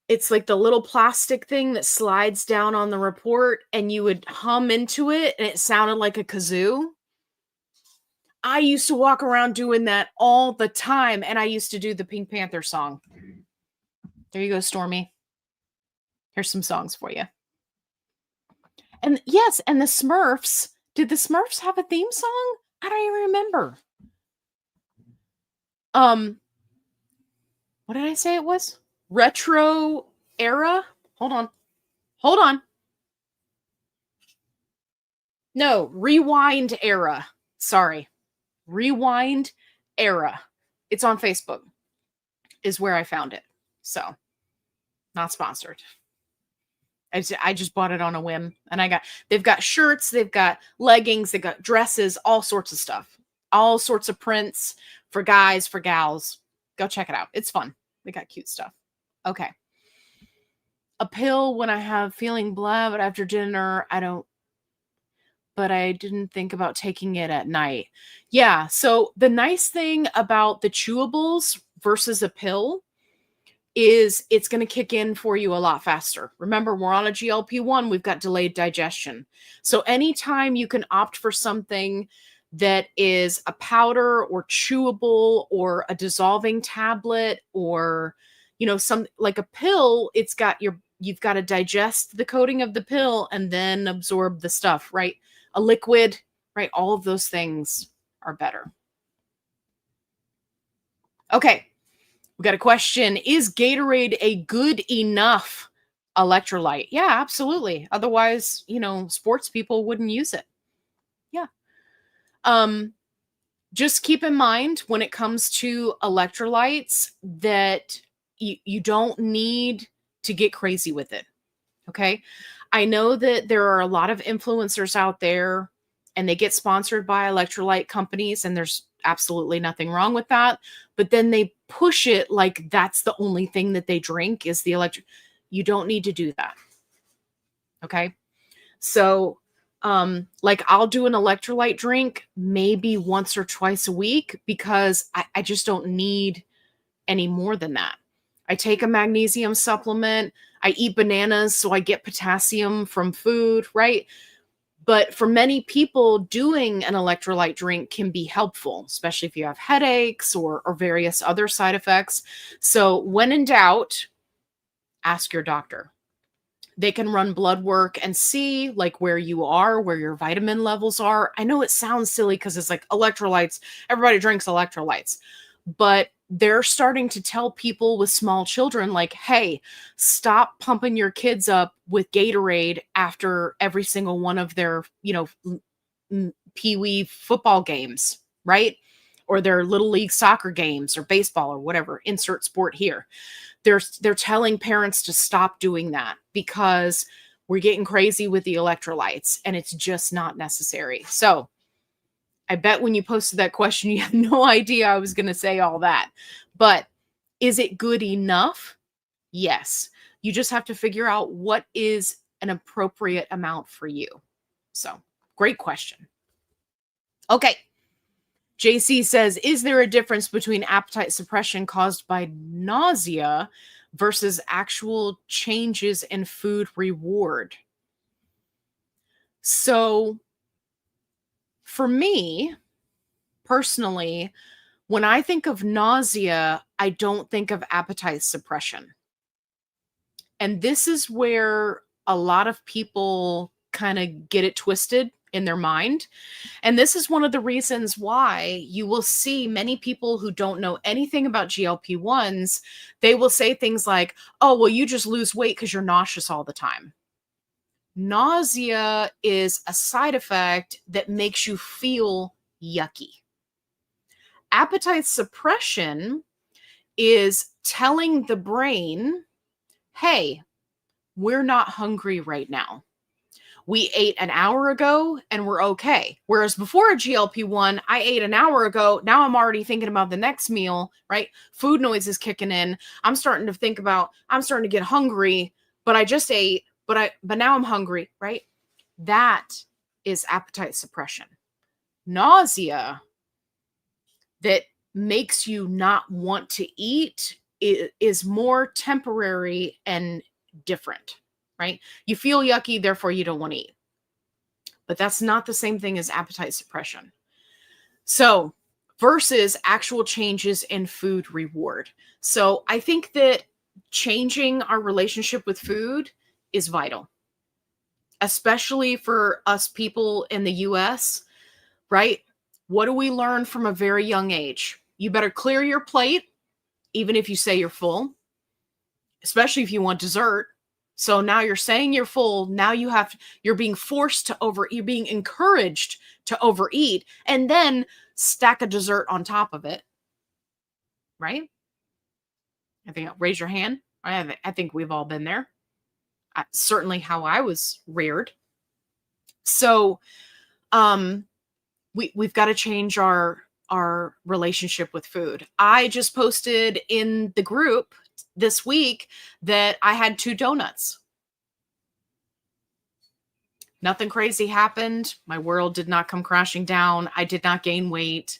It's like the little plastic thing that slides down on the report, and you would hum into it and it sounded like a kazoo. I used to walk around doing that all the time, and I used to do the Pink Panther song. There you go, Stormy. Here's some songs for you. And yes, and the Smurfs. Did the Smurfs have a theme song? I don't even remember. What did I say it was? Retro era? Hold on. No, rewind era. Sorry. Rewind era. It's on Facebook is where I found it. So not sponsored. I just bought it on a whim, and they've got shirts, they've got leggings, they've got dresses, all sorts of stuff, all sorts of prints for guys, for gals. Go check it out. It's fun. They got cute stuff. Okay. A pill when I have feeling blah, but after dinner, but I didn't think about taking it at night. Yeah. So the nice thing about the chewables versus a pill is it's going to kick in for you a lot faster. Remember, we're on a GLP-1, we've got delayed digestion. So anytime you can opt for something that is a powder or chewable or a dissolving tablet or, some like a pill, you've got to digest the coating of the pill and then absorb the stuff, right? A liquid, right? All of those things are better. Okay. We got a question. Is Gatorade a good enough electrolyte? Yeah, absolutely. Otherwise, sports people wouldn't use it. Yeah. Just keep in mind when it comes to electrolytes that you don't need to get crazy with it. Okay. I know that there are a lot of influencers out there and they get sponsored by electrolyte companies, and there's absolutely nothing wrong with that. But then they push it like that's the only thing that they drink is the You don't need to do that. Okay. So, like I'll do an electrolyte drink maybe once or twice a week because I just don't need any more than that. I take a magnesium supplement. I eat bananas, so I get potassium from food, right? But for many people, doing an electrolyte drink can be helpful, especially if you have headaches or various other side effects. So when in doubt, ask your doctor. They can run blood work and see like where you are, where your vitamin levels are. I know it sounds silly because it's like electrolytes. Everybody drinks electrolytes. But they're starting to tell people with small children, like, hey, stop pumping your kids up with Gatorade after every single one of their, peewee football games, right? Or their little league soccer games or baseball or whatever, insert sport here. They're telling parents to stop doing that because we're getting crazy with the electrolytes and it's just not necessary. So I bet when you posted that question, you had no idea I was going to say all that. But is it good enough? Yes. You just have to figure out what is an appropriate amount for you. So, great question. Okay. JC says, is there a difference between appetite suppression caused by nausea versus actual changes in food reward? So, for me, personally, when I think of nausea, I don't think of appetite suppression. And this is where a lot of people kind of get it twisted in their mind. And this is one of the reasons why you will see many people who don't know anything about GLP-1s, they will say things like, oh, well, you just lose weight because you're nauseous all the time. Nausea is a side effect that makes you feel yucky. Appetite suppression is telling the brain, hey, we're not hungry right now. We ate an hour ago and we're okay. Whereas before a GLP-1, I ate an hour ago. Now I'm already thinking about the next meal, right? Food noise is kicking in. I'm starting to get hungry, but I just ate, but now I'm hungry, right? That is appetite suppression. Nausea that makes you not want to eat is more temporary and different, right? You feel yucky, therefore you don't want to eat. But that's not the same thing as appetite suppression. So, versus actual changes in food reward. So, I think that changing our relationship with food is vital, especially for us people in the US, right? What do we learn from a very young age? You better clear your plate, even if you say you're full, especially if you want dessert. So now you're saying you're full. Now you're being forced to overeat. You're being encouraged to overeat and then stack a dessert on top of it. right? I think raise your hand. I think we've all been there. Certainly how I was reared. So we've got to change our relationship with food. I just posted in the group this week that I had 2 donuts. Nothing crazy happened. My world did not come crashing down. I did not gain weight.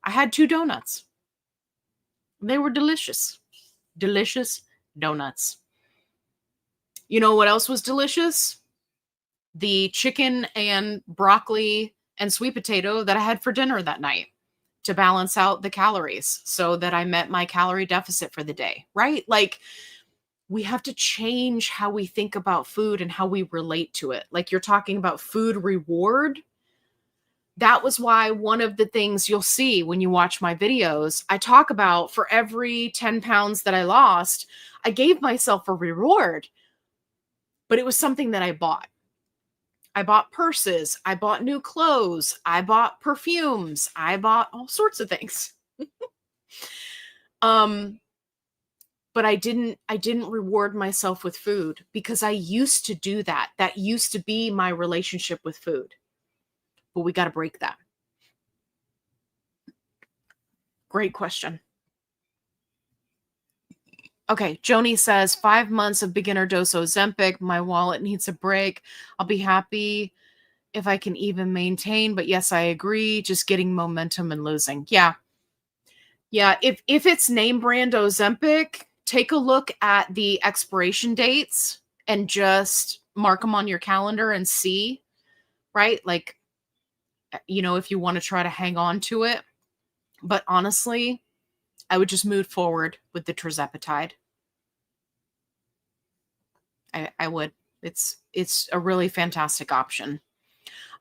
I had 2 donuts. They were delicious. Delicious donuts. You know what else was delicious? The chicken and broccoli and sweet potato that I had for dinner that night to balance out the calories so that I met my calorie deficit for the day, right? Like, we have to change how we think about food and how we relate to it. Like, you're talking about food reward. That was why one of the things you'll see when you watch my videos, I talk about for every 10 pounds that I lost, I gave myself a reward, but it was something that I bought. I bought purses. I bought new clothes. I bought perfumes. I bought all sorts of things. But I didn't reward myself with food because I used to do that. That used to be my relationship with food. But we got to break that. Great question. Okay, Joni says 5 months of beginner dose Ozempic. My wallet needs a break. I'll be happy if I can even maintain. But yes, I agree. Just getting momentum and losing. Yeah. Yeah. If it's name brand Ozempic, take a look at the expiration dates and just mark them on your calendar and see, right? Like, if you want to try to hang on to it. But honestly, I would just move forward with the tirzepatide. I would. It's a really fantastic option.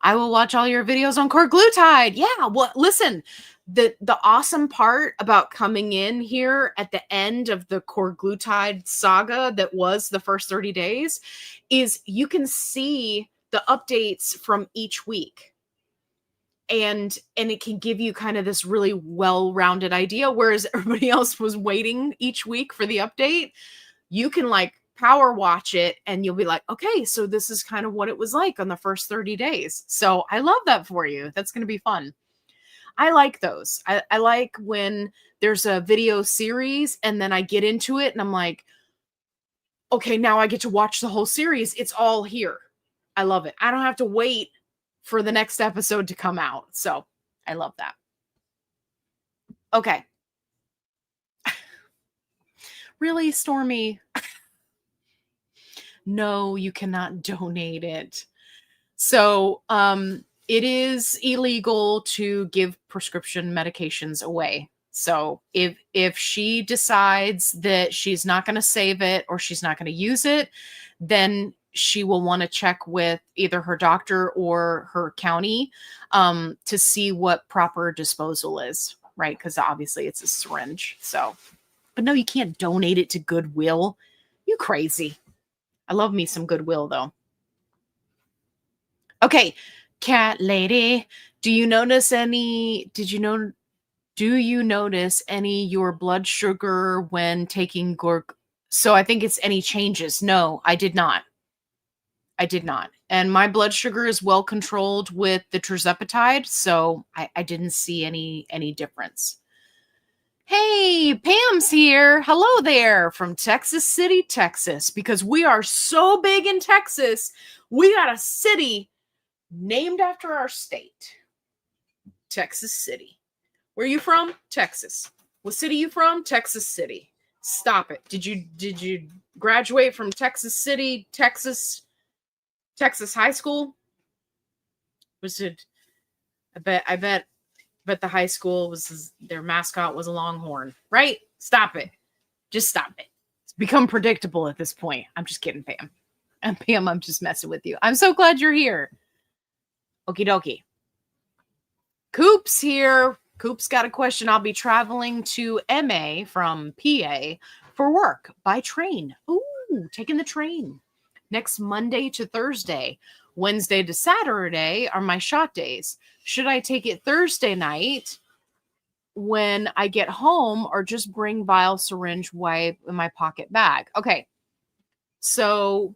I will watch all your videos on Korglutide. Yeah, well, listen, the awesome part about coming in here at the end of the Korglutide saga that was the first 30 days is you can see the updates from each week. And it can give you kind of this really well-rounded idea, whereas everybody else was waiting each week for the update. You can like power watch it and you'll be like, okay, so this is kind of what it was like on the first 30 days. So I love that for you. That's going to be fun. I like those. I like when there's a video series and then I get into it and I'm like, okay, now I get to watch the whole series. It's all here. I love it. I don't have to wait for the next episode to come out. So I love that. Okay. Really, Stormy? No, you cannot donate it. So it is illegal to give prescription medications away. So if she decides that she's not going to save it or she's not going to use it, then she will want to check with either her doctor or her county to see what proper disposal is, right? Because obviously it's a syringe. So, but no, you can't donate it to Goodwill. You crazy. I love me some Goodwill though. Okay, cat lady, do you notice any your blood sugar when taking Gorg? So I think it's any changes. No, I did not. And my blood sugar is well controlled with the tirzepatide, so I didn't see any difference. Hey, Pam's here. Hello there from Texas City, Texas, because we are so big in Texas. We got a city named after our state. Texas City. Where are you from? Texas. What city you from? Texas City. Stop it. Did you graduate from Texas City, Texas high school? Was it? I bet the high school was their mascot was a longhorn, right? Stop it. Just stop it. It's become predictable at this point. I'm just kidding, Pam. And Pam, I'm just messing with you. I'm so glad you're here. Okie dokie. Coop's here. Coop's got a question. I'll be traveling to MA from PA for work by train. Ooh, taking the train. Next Monday to Thursday. Wednesday to Saturday are my shot days. Should I take it Thursday night when I get home or just bring vial, syringe, wipe in my pocket bag. Okay. So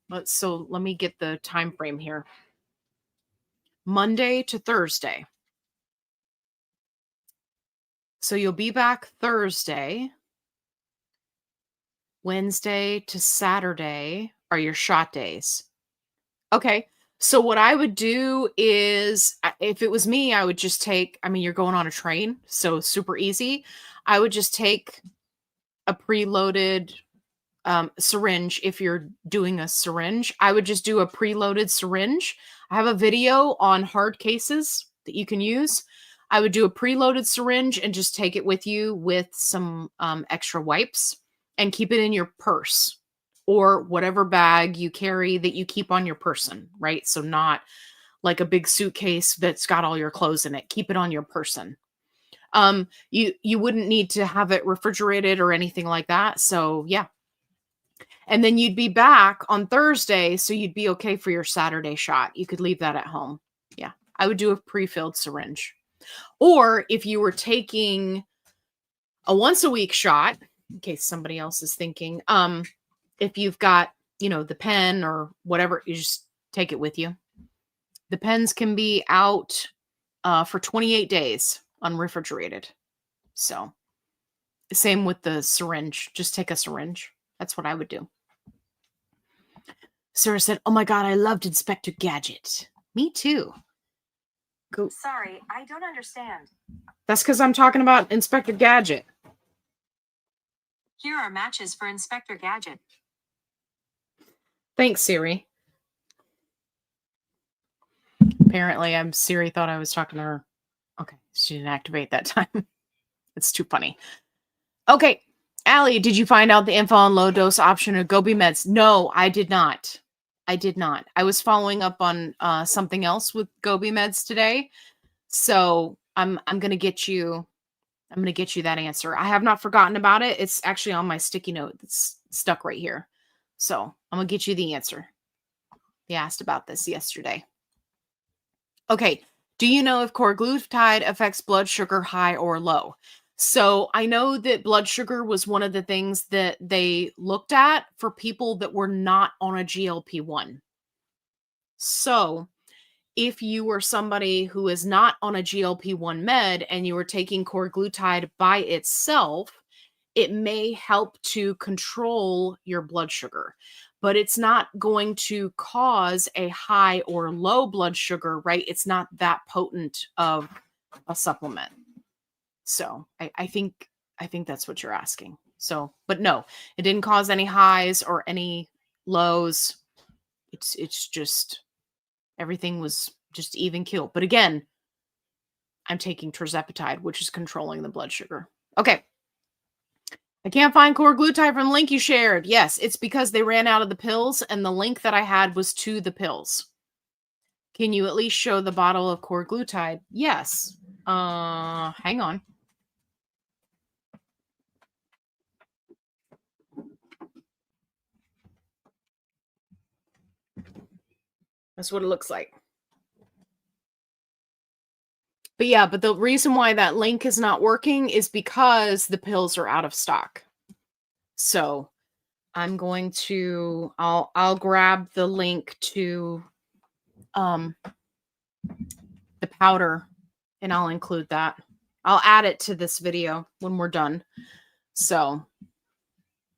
let me get the time frame here. Monday to Thursday. So you'll be back Thursday. Wednesday to Saturday are your shot days. Okay. So what I would do is, if it was me, I would just take, I mean, you're going on a train, so super easy. I would just take a preloaded syringe. If you're doing a syringe, I would just do a preloaded syringe. I have a video on hard cases that you can use. I would do a preloaded syringe and just take it with you with some extra wipes and keep it in your purse or whatever bag you carry that you keep on your person, right? So not like a big suitcase that's got all your clothes in it. Keep it on your person. You wouldn't need to have it refrigerated or anything like that. So yeah. And then you'd be back on Thursday, so you'd be okay for your Saturday shot. You could leave that at home. Yeah. I would do a pre-filled syringe. Or if you were taking a once a week shot, in case somebody else is thinking, if you've got, the pen or whatever, you just take it with you. The pens can be out for 28 days unrefrigerated. So same with the syringe. Just take a syringe. That's what I would do. Sarah said, "Oh my God, I loved Inspector Gadget." Me too. Go. Sorry, I don't understand. That's because I'm talking about Inspector Gadget. Here are matches for Inspector Gadget. Thanks, Siri. Apparently, Siri thought I was talking to her. Okay, she didn't activate that time. It's too funny. Okay, Allie, did you find out the info on low dose option of Wegovy meds? No, I did not. I was following up on something else with Wegovy meds today, so I'm gonna get you. I'm gonna get you that answer. I have not forgotten about it. It's actually on my sticky note that's stuck right here. So I'm gonna get you the answer. They asked about this yesterday. Okay. Do you know if Korglutide affects blood sugar high or low? So I know that blood sugar was one of the things that they looked at for people that were not on a GLP1. So if you were somebody who is not on a GLP1 med and you were taking Korglutide by itself, it may help to control your blood sugar, but it's not going to cause a high or low blood sugar, right? It's not that potent of a supplement. So I think that's what you're asking. So, but no, it didn't cause any highs or any lows. It's just everything was just even keel. But again, I'm taking tirzepatide, which is controlling the blood sugar. Okay. I can't find Korglutide from the link you shared. Yes, it's because they ran out of the pills and the link that I had was to the pills. Can you at least show the bottle of Korglutide? Yes. Hang on. That's what it looks like. But yeah, but the reason why that link is not working is because the pills are out of stock. So I'm going to, I'll grab the link to the powder and I'll include that. I'll add it to this video when we're done. So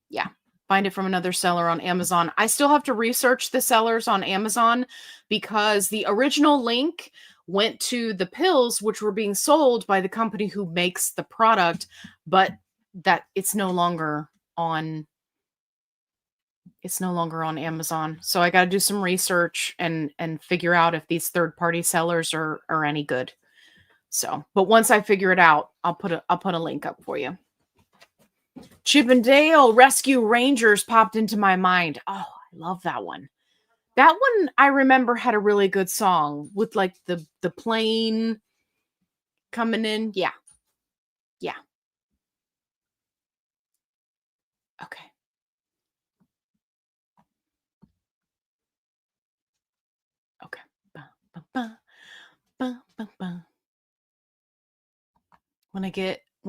yeah, find it from another seller on Amazon. I still have to research the sellers on Amazon because the original link went to the pills, which were being sold by the company who makes the product, but that it's no longer on Amazon. So I got to do some research and figure out if these third-party sellers are any good. So, but once I figure it out, I'll put a link up for you. Chip and Dale Rescue Rangers popped into my mind. Oh, I love that one. That one I remember had a really good song with like the plane coming in. Yeah. Yeah. Okay. Okay. Ba, ba, ba, ba, ba, ba. When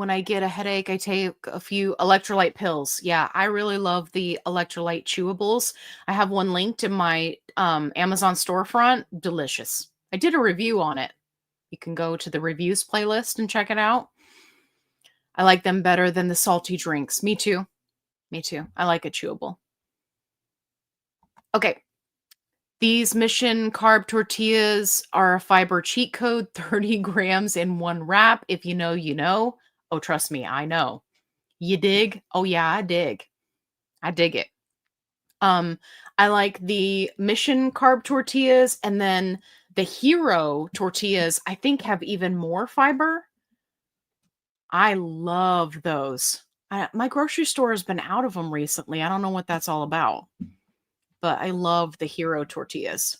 I get a headache, I take a few electrolyte pills. Yeah, I really love the electrolyte chewables. I have one linked in my Amazon storefront. Delicious. I did a review on it. You can go to the reviews playlist and check it out. I like them better than the salty drinks. Me too. Me too. I like a chewable. Okay. These Mission Carb tortillas are a fiber cheat code, 30 grams in one wrap. If you know, you know. Oh, trust me, I know. You dig? Oh yeah, I dig. I dig it. I like the Mission Carb tortillas, and then the Hero tortillas, I think, have even more fiber. I love those. My grocery store has been out of them recently. I don't know what that's all about, but I love the Hero tortillas.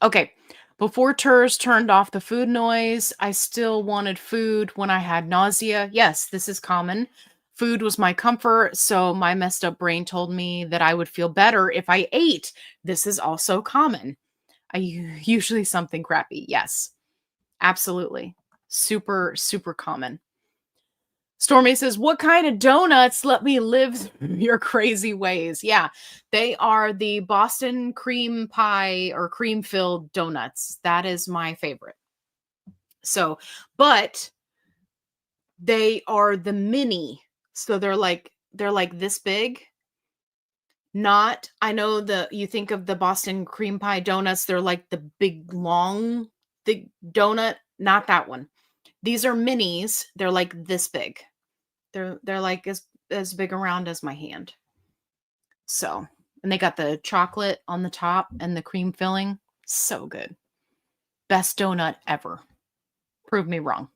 Okay. Before TERS turned off the food noise, I still wanted food when I had nausea. Yes, this is common. Food was my comfort, so my messed up brain told me that I would feel better if I ate. This is also common. Usually something crappy. Yes, absolutely. Super, super common. Stormy says, what kind of donuts let me live your crazy ways? Yeah, they are the Boston cream pie or cream filled donuts. That is my favorite. So, but they are the mini. So they're like this big. Not, I know you think of the Boston cream pie donuts, they're like the big long thick donut, not that one. These are minis. They're like this big. They're like as big around as my hand. So, and they got the chocolate on the top and the cream filling. So good. Best donut ever. Prove me wrong.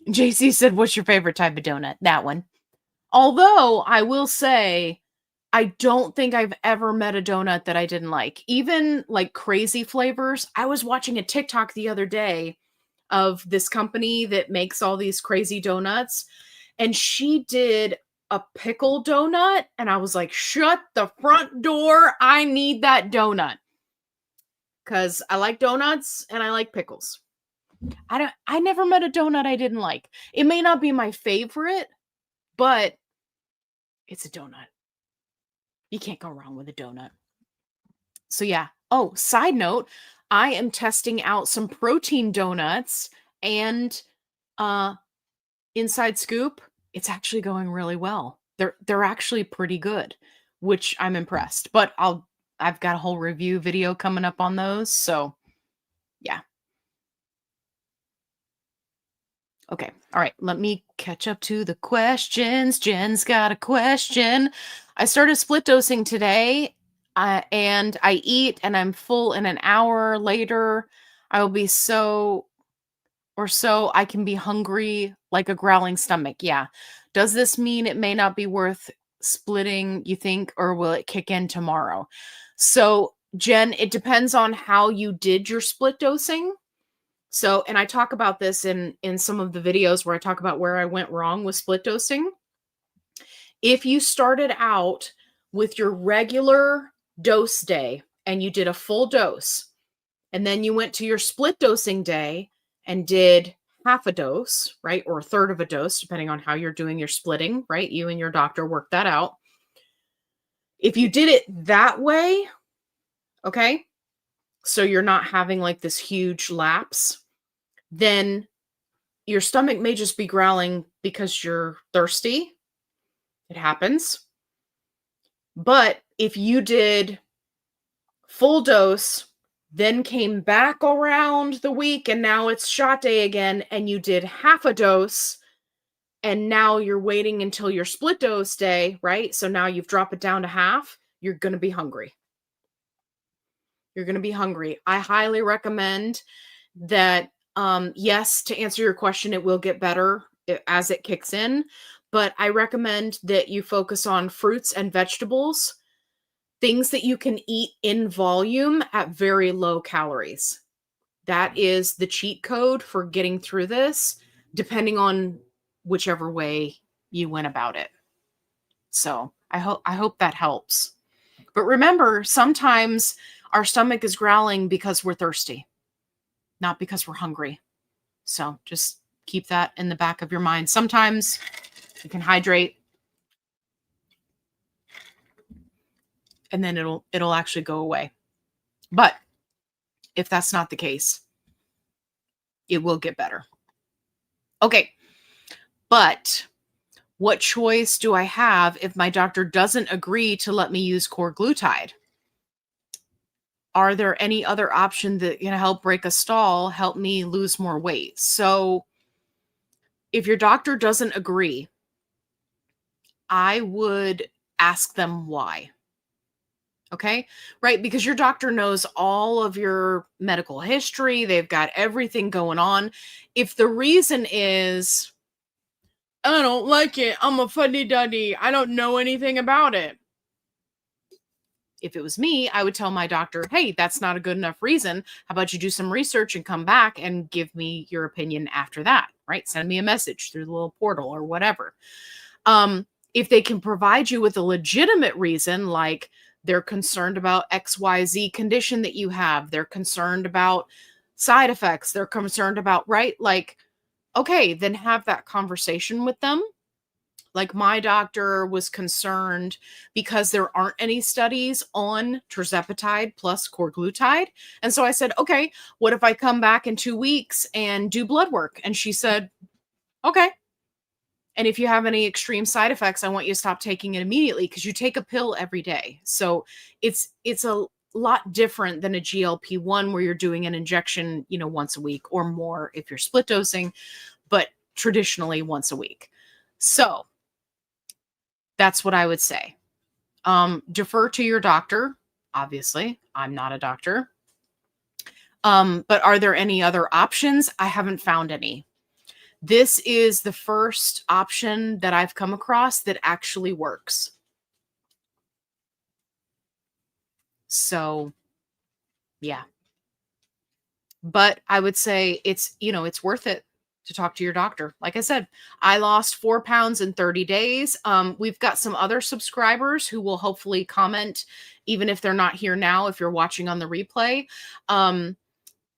JC said, what's your favorite type of donut? That one. Although I will say, I don't think I've ever met a donut that I didn't like. Even like crazy flavors. I was watching a TikTok the other day of this company that makes all these crazy donuts, and she did a pickle donut, and I was like, shut the front door. I need that donut. Because I like donuts and I like pickles. I never met a donut I didn't like. It may not be my favorite, but it's a donut. You can't go wrong with a donut. So yeah. Oh, side note, I am testing out some protein donuts and Inside Scoop. It's actually going really well. They're actually pretty good, which I'm impressed. But I've got a whole review video coming up on those, so yeah. Okay. All right. Let me catch up to the questions. Jen's got a question. I started split dosing today, and I eat and I'm full in an hour later. I will be so I can be hungry like a growling stomach. Yeah. Does this mean it may not be worth splitting, you think, or will it kick in tomorrow? So, Jen, it depends on how you did your split dosing. So, and I talk about this in some of the videos where I talk about where I went wrong with split dosing. If you started out with your regular dose day and you did a full dose, and then you went to your split dosing day and did half a dose, right? Or a third of a dose, depending on how you're doing your splitting, right? You and your doctor work that out. If you did it that way, okay, so you're not having like this huge lapse, then your stomach may just be growling because you're thirsty. It happens. But if you did full dose, then came back around the week and now it's shot day again, and you did half a dose, and now you're waiting until your split dose day, right? So now you've dropped it down to half, you're going to be hungry. You're going to be hungry. I highly recommend that, yes, to answer your question, it will get better as it kicks in, but I recommend that you focus on fruits and vegetables, things that you can eat in volume at very low calories. That is the cheat code for getting through this, depending on whichever way you went about it. So I hope that helps. But remember, sometimes our stomach is growling because we're thirsty, not because we're hungry. So just keep that in the back of your mind. Sometimes you can hydrate and then it'll actually go away. But if that's not the case, it will get better. Okay. But what choice do I have if my doctor doesn't agree to let me use Korglutide? Are there any other options that can help break a stall, help me lose more weight? So if your doctor doesn't agree, I would ask them why. Okay, right? Because your doctor knows all of your medical history. They've got everything going on. If the reason is, I don't like it, I'm a fuddy-duddy, I don't know anything about it. If it was me, I would tell my doctor, hey, that's not a good enough reason. How about you do some research and come back and give me your opinion after that, right? Send me a message through the little portal or whatever. If they can provide you with a legitimate reason, like they're concerned about XYZ condition that you have, they're concerned about side effects, they're concerned about, right? Like, okay, then have that conversation with them. Like my doctor was concerned because there aren't any studies on tirzepatide plus Korglutide. And so I said, okay, what if I come back in 2 weeks and do blood work? And she said, okay. And if you have any extreme side effects, I want you to stop taking it immediately because you take a pill every day. So it's a lot different than a GLP-1 where you're doing an injection, once a week or more if you're split dosing, but traditionally once a week. So that's what I would say. Defer to your doctor. Obviously, I'm not a doctor. But are there any other options? I haven't found any. This is the first option that I've come across that actually works. So, yeah. But I would say it's worth it to talk to your doctor. Like I said, I lost 4 pounds in 30 days. We've got some other subscribers who will hopefully comment, even if they're not here now, if you're watching on the replay.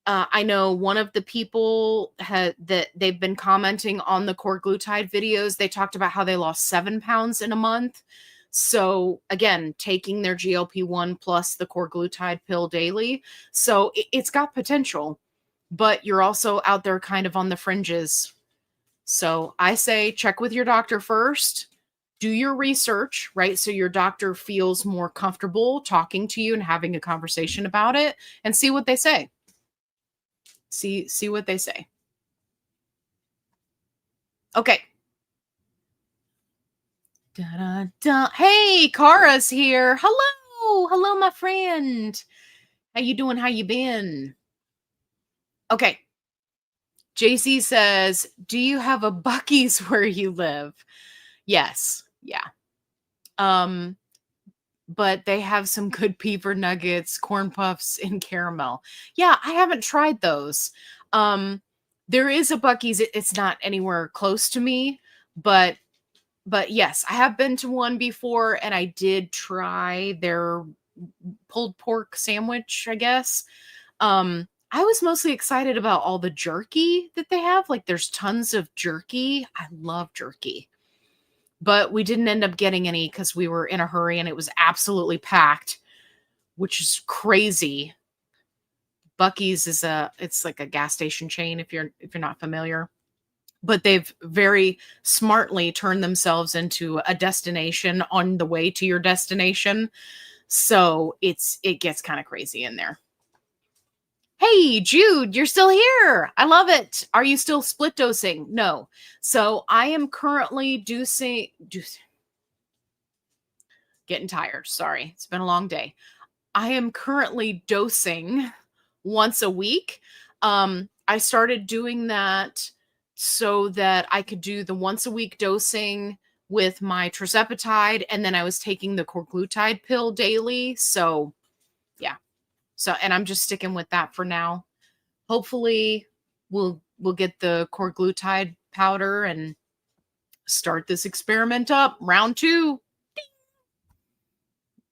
I know one of the people that they've been commenting on the Korglutide videos. They talked about how they lost 7 pounds in a month. So again, taking their GLP-1 plus the Korglutide pill daily. So it's got potential, but you're also out there kind of on the fringes. So I say check with your doctor first. Do your research, right? So your doctor feels more comfortable talking to you and having a conversation about it, and see what they say. See what they say. Okay. Da-da-da. Hey, Kara's here. Hello, my friend. How you doing? How you been? Okay. JC says, do you have a Buc-ee's where you live? Yes. Yeah. But they have some good beaver nuggets, corn puffs, and caramel. Yeah, I haven't tried those. There is a Buc-ee's. It's not anywhere close to me, but yes, I have been to one before, and I did try their pulled pork sandwich, I guess. I was mostly excited about all the jerky that they have. Like, there's tons of jerky. I love jerky. But we didn't end up getting any because we were in a hurry and it was absolutely packed, which is crazy. Buc-ee's it's like a gas station chain if you're not familiar. But they've very smartly turned themselves into a destination on the way to your destination. So it gets kind of crazy in there. Hey, Jude, you're still here. I love it. Are you still split dosing? No. So I am currently getting tired. Sorry. It's been a long day. I am currently dosing once a week. I started doing that so that I could do the once a week dosing with my tirzepatide, and then I was taking the Korglutide pill daily. So yeah. So, and I'm just sticking with that for now. Hopefully we'll get the Korglutide powder and start this experiment up. Round 2.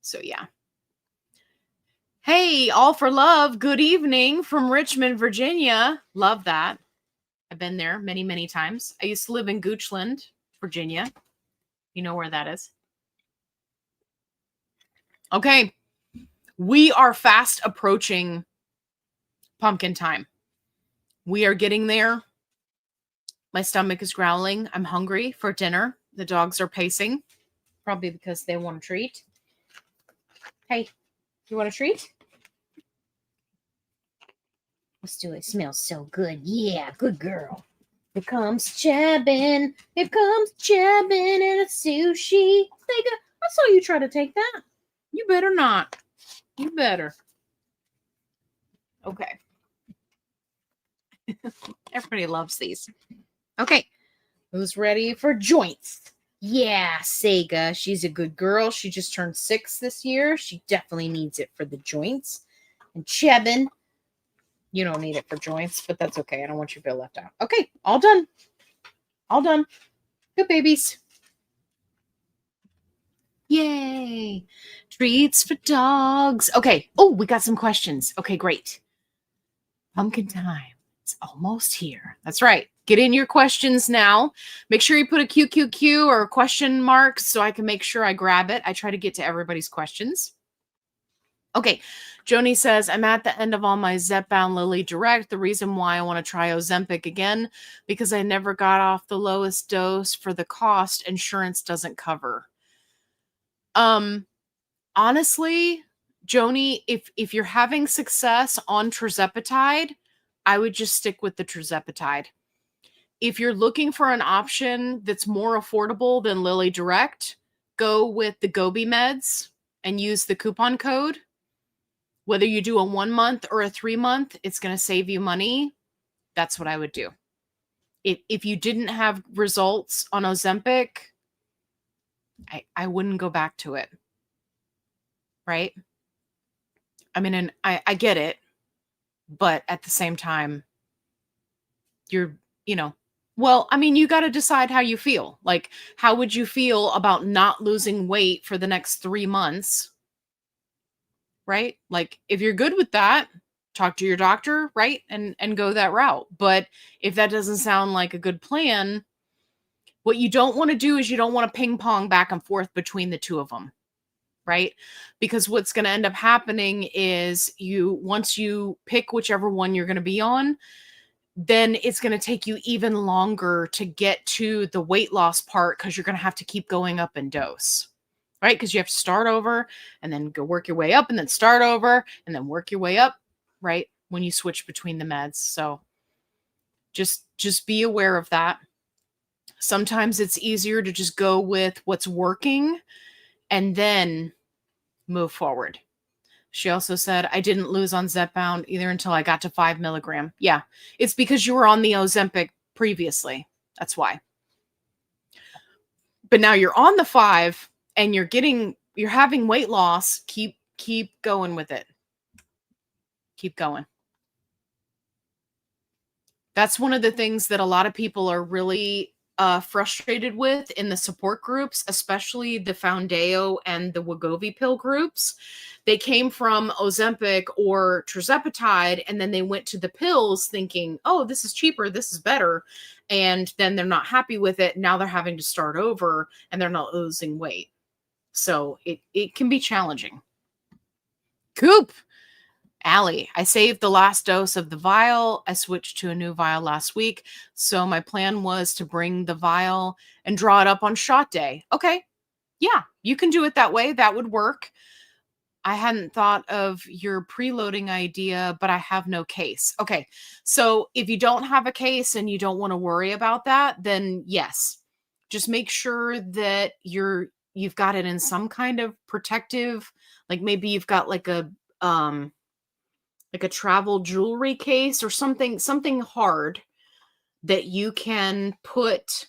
So yeah. Hey, all for love. Good evening from Richmond, Virginia. Love that. I've been there many, many times. I used to live in Goochland, Virginia. You know where that is. Okay. We are fast approaching pumpkin time. We are getting there. My stomach is growling. I'm hungry for dinner. The dogs are pacing, probably because they want a treat. Hey, you want a treat? Let's do it. It smells so good. Yeah, good girl. Here comes Chabin. Here comes Chabin and a sushi. I saw you try to take that. You better not. You better. Okay. Everybody loves these. Okay. Who's ready for joints? Yeah, Sega. She's a good girl. She just turned 6 this year. She definitely needs it for the joints. And Chebin, you don't need it for joints, but that's okay. I don't want you to feel left out. Okay, all done. All done. Good babies. Yay. Treats for dogs. Okay. Oh, we got some questions. Okay, great. Pumpkin time. It's almost here. That's right. Get in your questions now. Make sure you put a QQQ or a question mark so I can make sure I grab it. I try to get to everybody's questions. Okay. Joni says, I'm at the end of all my Zepbound Lily Direct. The reason why I want to try Ozempic again, because I never got off the lowest dose for the cost insurance doesn't cover. Honestly, Joni, if you're having success on tirzepatide, I would just stick with the tirzepatide. If you're looking for an option that's more affordable than Lilly Direct, go with the Gobi meds and use the coupon code. Whether you do a 1 month or a 3 month, it's going to save you money. That's what I would do. If you didn't have results on Ozempic, I wouldn't go back to it. Right? I mean, and I get it, but at the same time, you got to decide how you feel. Like, how would you feel about not losing weight for the next 3 months? Right? Like, if you're good with that, talk to your doctor, right? And go that route. But if that doesn't sound like a good plan, what you don't want to do is you don't want to ping pong back and forth between the two of them. Right? Because what's going to end up happening is once you pick whichever one you're going to be on, then it's going to take you even longer to get to the weight loss part because you're going to have to keep going up in dose, right? Because you have to start over and then go work your way up and then start over and then work your way up, right? When you switch between the meds. So just be aware of that. Sometimes it's easier to just go with what's working and then move forward. She also said, I didn't lose on Zepbound either until I got to 5 milligram. Yeah, it's because you were on the Ozempic previously. That's why. But now you're on the 5 and you're having weight loss. Keep going with it. Keep going. That's one of the things that a lot of people are really frustrated with in the support groups, especially the Foundeo and the Wegovy pill groups. They came from Ozempic or tirzepatide, and then they went to the pills thinking, oh, this is cheaper, this is better. And then they're not happy with it. Now they're having to start over and they're not losing weight. So it can be challenging. Coop. Allie, I saved the last dose of the vial. I switched to a new vial last week. So my plan was to bring the vial and draw it up on shot day. Okay. Yeah, you can do it that way. That would work. I hadn't thought of your preloading idea, but I have no case. Okay. So if you don't have a case and you don't want to worry about that, then yes, just make sure that you've got it in some kind of protective, like maybe you've got like a travel jewelry case or something hard that you can put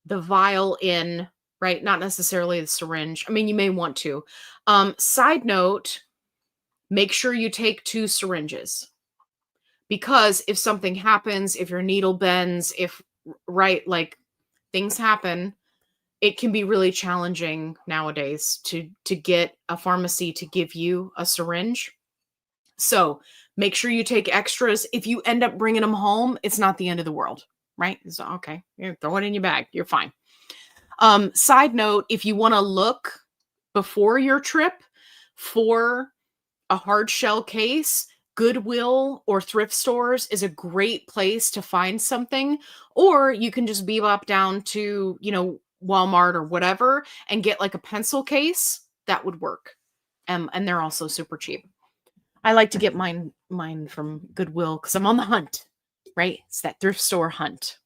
the vial in, right? Not necessarily the syringe. I mean, you may want to. Side note, make sure you take 2 syringes, because if something happens, if your needle bends, like things happen, it can be really challenging nowadays to get a pharmacy to give you a syringe. So make sure you take extras. If you end up bringing them home, it's not the end of the world, right? So, okay, throw it in your bag. You're fine. Side note, if you want to look before your trip for a hard shell case, Goodwill or thrift stores is a great place to find something, or you can just bebop down to, Walmart or whatever and get like a pencil case. That would work. And they're also super cheap. I like to get mine from Goodwill because I'm on the hunt, right? It's that thrift store hunt.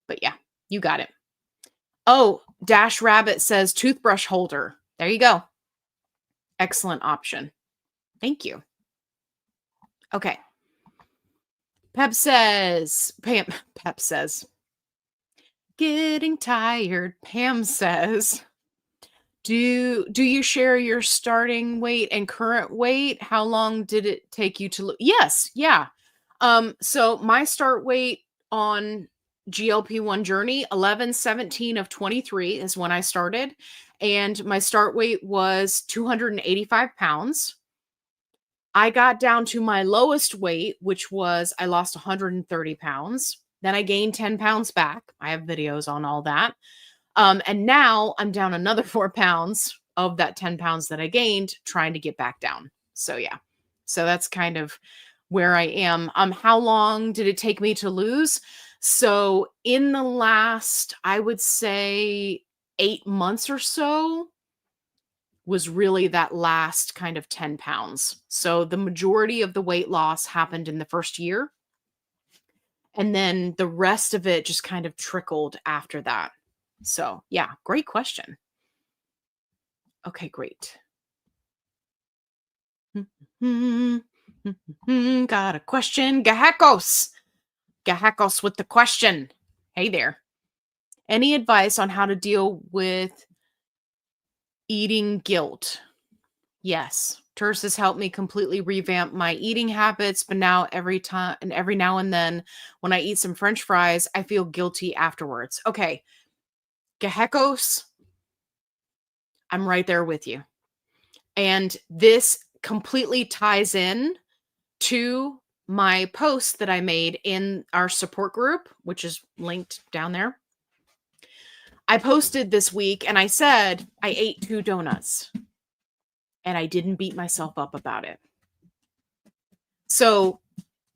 But yeah, you got it. Oh, Dash Rabbit says toothbrush holder. There you go. Excellent option. Thank you. Okay. Pep says, getting tired. Pam says, do you share your starting weight and current weight? How long did it take you to lose? Yes. Yeah. So my start weight on GLP1 journey, 11/17 of 23 is when I started. And my start weight was 285 pounds. I got down to my lowest weight, which was I lost 130 pounds. Then I gained 10 pounds back. I have videos on all that. And now I'm down another 4 pounds of that 10 pounds that I gained, trying to get back down. So yeah. So that's kind of where I am. How long did it take me to lose? So in the last, I would say 8 months or so, was really that last kind of 10 pounds. So the majority of the weight loss happened in the first year. And then the rest of it just kind of trickled after that. So yeah, great question. Okay, great. Got a question. Gahakos with the question. Hey there. Any advice on how to deal with eating guilt? Yes. Terse has helped me completely revamp my eating habits, but now every now and then when I eat some French fries, I feel guilty afterwards. Okay. Gehekos, I'm right there with you. And this completely ties in to my post that I made in our support group, which is linked down there. I posted this week and I said I ate 2 donuts and I didn't beat myself up about it. So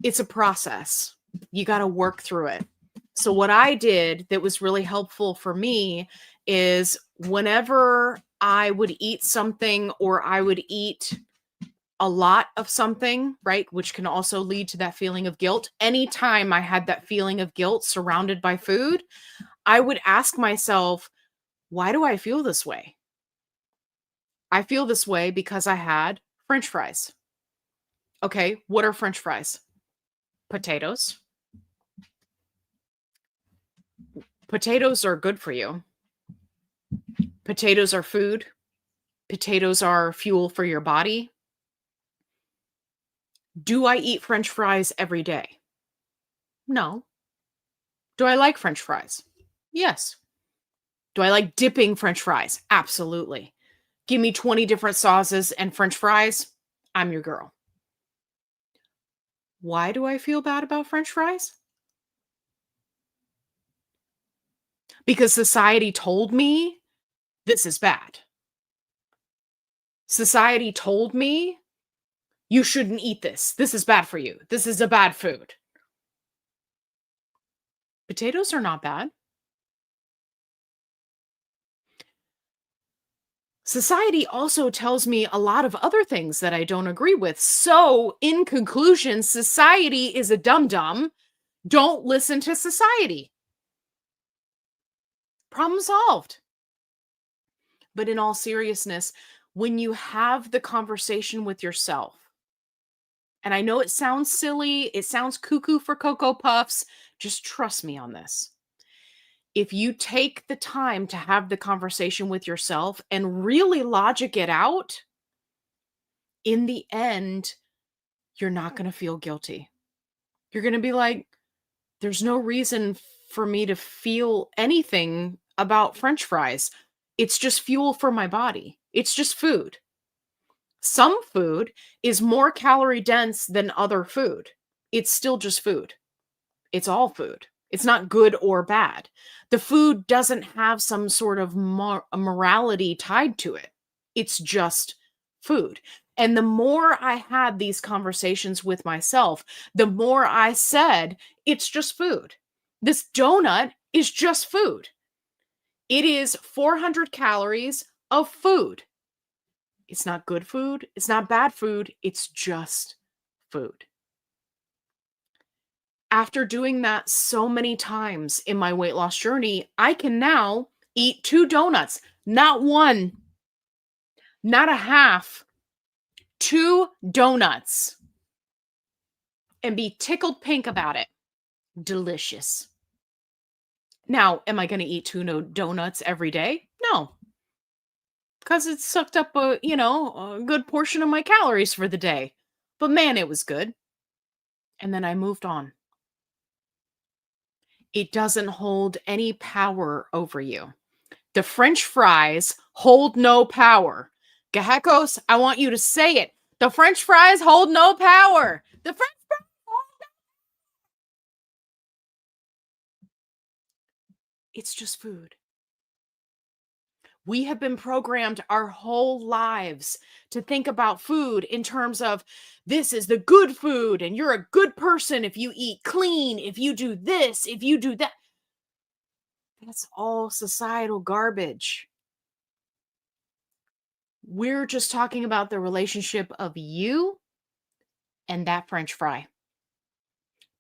it's a process. You got to work through it. So what I did that was really helpful for me is whenever I would eat something or I would eat a lot of something, right, which can also lead to that feeling of guilt. Anytime I had that feeling of guilt surrounded by food, I would ask myself, why do I feel this way? I feel this way because I had French fries. Okay, what are French fries? Potatoes. Potatoes are good for you. Potatoes are food. Potatoes are fuel for your body. Do I eat French fries every day? No. Do I like French fries? Yes. Do I like dipping French fries? Absolutely. Give me 20 different sauces and French fries. I'm your girl. Why do I feel bad about French fries? Because society told me this is bad. Society told me you shouldn't eat this. This is bad for you. This is a bad food. Potatoes are not bad. Society also tells me a lot of other things that I don't agree with. So, in conclusion, society is a dum-dum. Don't listen to society. Problem solved. But in all seriousness, when you have the conversation with yourself, and I know it sounds silly, it sounds cuckoo for Cocoa Puffs, just trust me on this. If you take the time to have the conversation with yourself and really logic it out, in the end, you're not going to feel guilty. You're going to be like, there's no reason for me to feel anything about French fries. It's just fuel for my body. It's just food. Some food is more calorie dense than other food. It's still just food. It's all food. It's not good or bad. The food doesn't have some sort of morality tied to it. It's just food. And the more I had these conversations with myself, the more I said, it's just food. This donut is just food. It is 400 calories of food. It's not good food. It's not bad food. It's just food. After doing that so many times in my weight loss journey, I can now eat 2 donuts, not 1, not a half, 2 donuts, and be tickled pink about it. Delicious. Now, am I going to eat 2 donuts every day? No, because it sucked up a good portion of my calories for the day. But man, it was good. And then I moved on. It doesn't hold any power over you. The French fries hold no power. Gehekos, I want you to say it. The French fries hold no power. The French fries hold no. It's just food. We have been programmed our whole lives to think about food in terms of this is the good food and you're a good person if you eat clean, if you do this, if you do that. That's all societal garbage. We're just talking about the relationship of you and that French fry.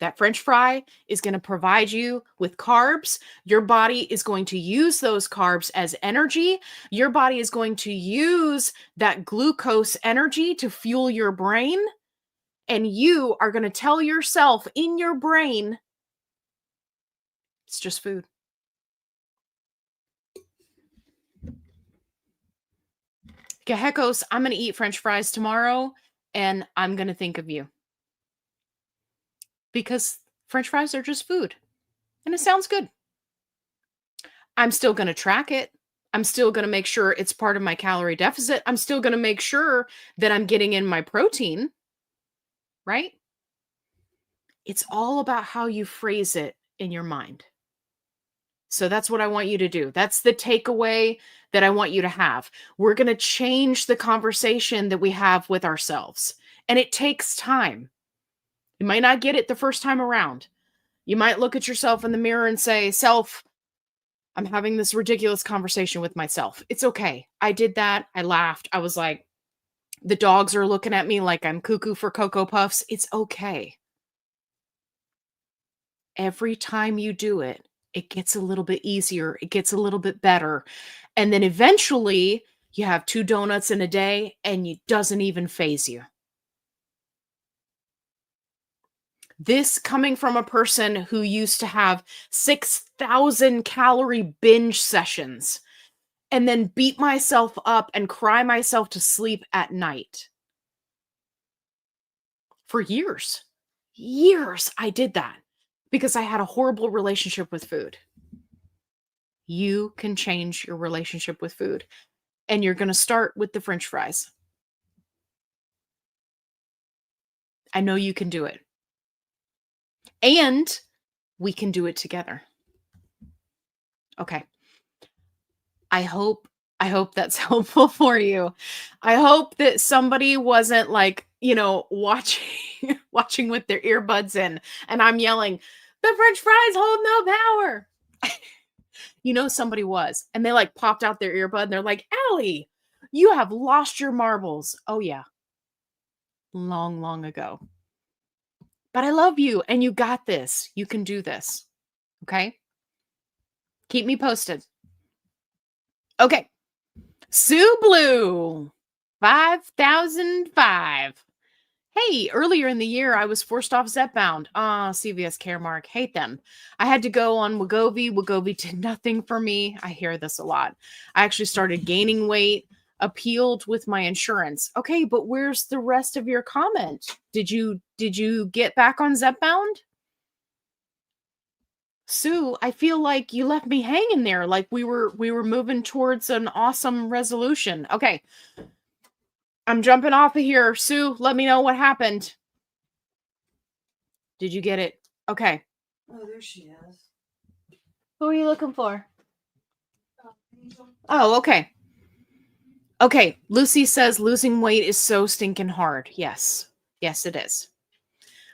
That French fry is going to provide you with carbs. Your body is going to use those carbs as energy. Your body is going to use that glucose energy to fuel your brain. And you are going to tell yourself in your brain, it's just food. Gehekos, I'm going to eat French fries tomorrow and I'm going to think of you. Because French fries are just food. And it sounds good. I'm still going to track it. I'm still going to make sure it's part of my calorie deficit. I'm still going to make sure that I'm getting in my protein. Right? It's all about how you phrase it in your mind. So that's what I want you to do. That's the takeaway that I want you to have. We're going to change the conversation that we have with ourselves. And it takes time. You might not get it the first time around. You might look at yourself in the mirror and say, self, I'm having this ridiculous conversation with myself. It's okay. I did that. I laughed. I was like, the dogs are looking at me like I'm cuckoo for Cocoa Puffs. It's okay. Every time you do it, it gets a little bit easier. It gets a little bit better. And then eventually you have 2 donuts in a day and it doesn't even faze you. This coming from a person who used to have 6,000 calorie binge sessions and then beat myself up and cry myself to sleep at night. For years. Years I did that because I had a horrible relationship with food. You can change your relationship with food. And you're going to start with the French fries. I know you can do it. And we can do it together. Okay. I hope that's helpful for you. I hope that somebody wasn't like, watching with their earbuds in and I'm yelling, the French fries hold no power. Somebody was, and they like popped out their earbud and they're like, Allie, you have lost your marbles. Oh yeah. Long, long ago. But I love you and you got this. You can do this. Okay. Keep me posted. Okay. Sue Blue 5005. Hey, earlier in the year, I was forced off Zepbound. CVS Caremark. Hate them. I had to go on Wegovy. Wegovy did nothing for me. I hear this a lot. I actually started gaining weight, appealed with my insurance. Okay, but where's the rest of your comment? Did you get back on Zepbound? Sue, I feel like you left me hanging there, like we were moving towards an awesome resolution. Okay. I'm jumping off of here. Sue, let me know what happened. Did you get it? Okay. Oh, there she is. Who are you looking for? Oh, okay. Okay. Lucy says losing weight is so stinking hard. Yes. Yes, it is.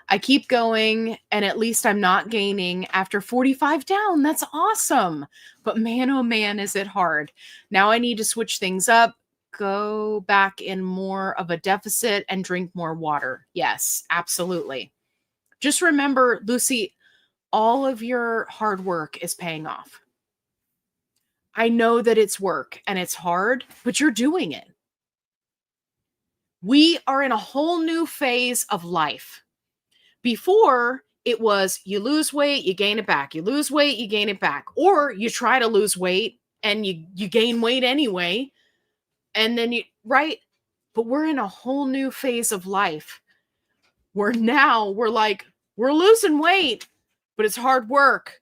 I keep going, and at least I'm not gaining after 45 down. That's awesome. But man, oh man, is it hard. Now I need to switch things up, go back in more of a deficit, and drink more water. Yes, absolutely. Just remember, Lucy, all of your hard work is paying off. I know that it's work and it's hard, but you're doing it. We are in a whole new phase of life. Before, it was you lose weight, you gain it back. You lose weight, you gain it back. Or you try to lose weight and you gain weight anyway. And then right? But we're in a whole new phase of life where now we're like, we're losing weight, but it's hard work,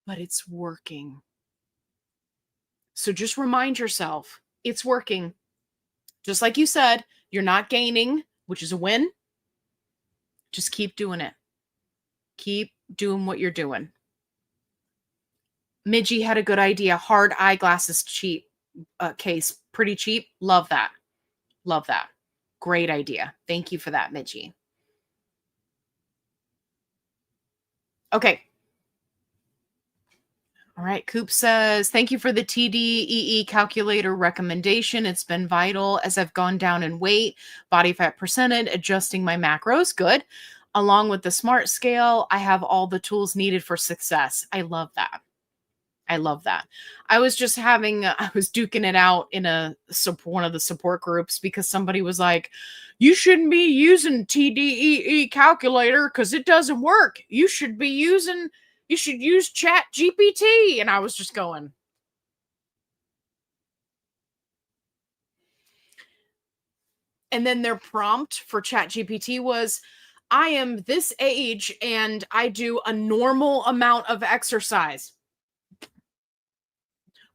but it's working. So just remind yourself, it's working. Just like you said, you're not gaining, which is a win. Just keep doing it. Keep doing what you're doing. Midgie had a good idea. Hard eyeglasses cheap case. Pretty cheap. Love that. Love that. Great idea. Thank you for that, Midgie. Okay. All right. Coop says, thank you for the TDEE calculator recommendation. It's been vital as I've gone down in weight, body fat percentage, adjusting my macros. Good. Along with the SMART scale, I have all the tools needed for success. I love that. I love that. I was just I was duking it out in one of the support groups because somebody was like, you shouldn't be using TDEE calculator because it doesn't work. You should use Chat GPT. And I was just going. And then their prompt for Chat GPT was, I am this age and I do a normal amount of exercise.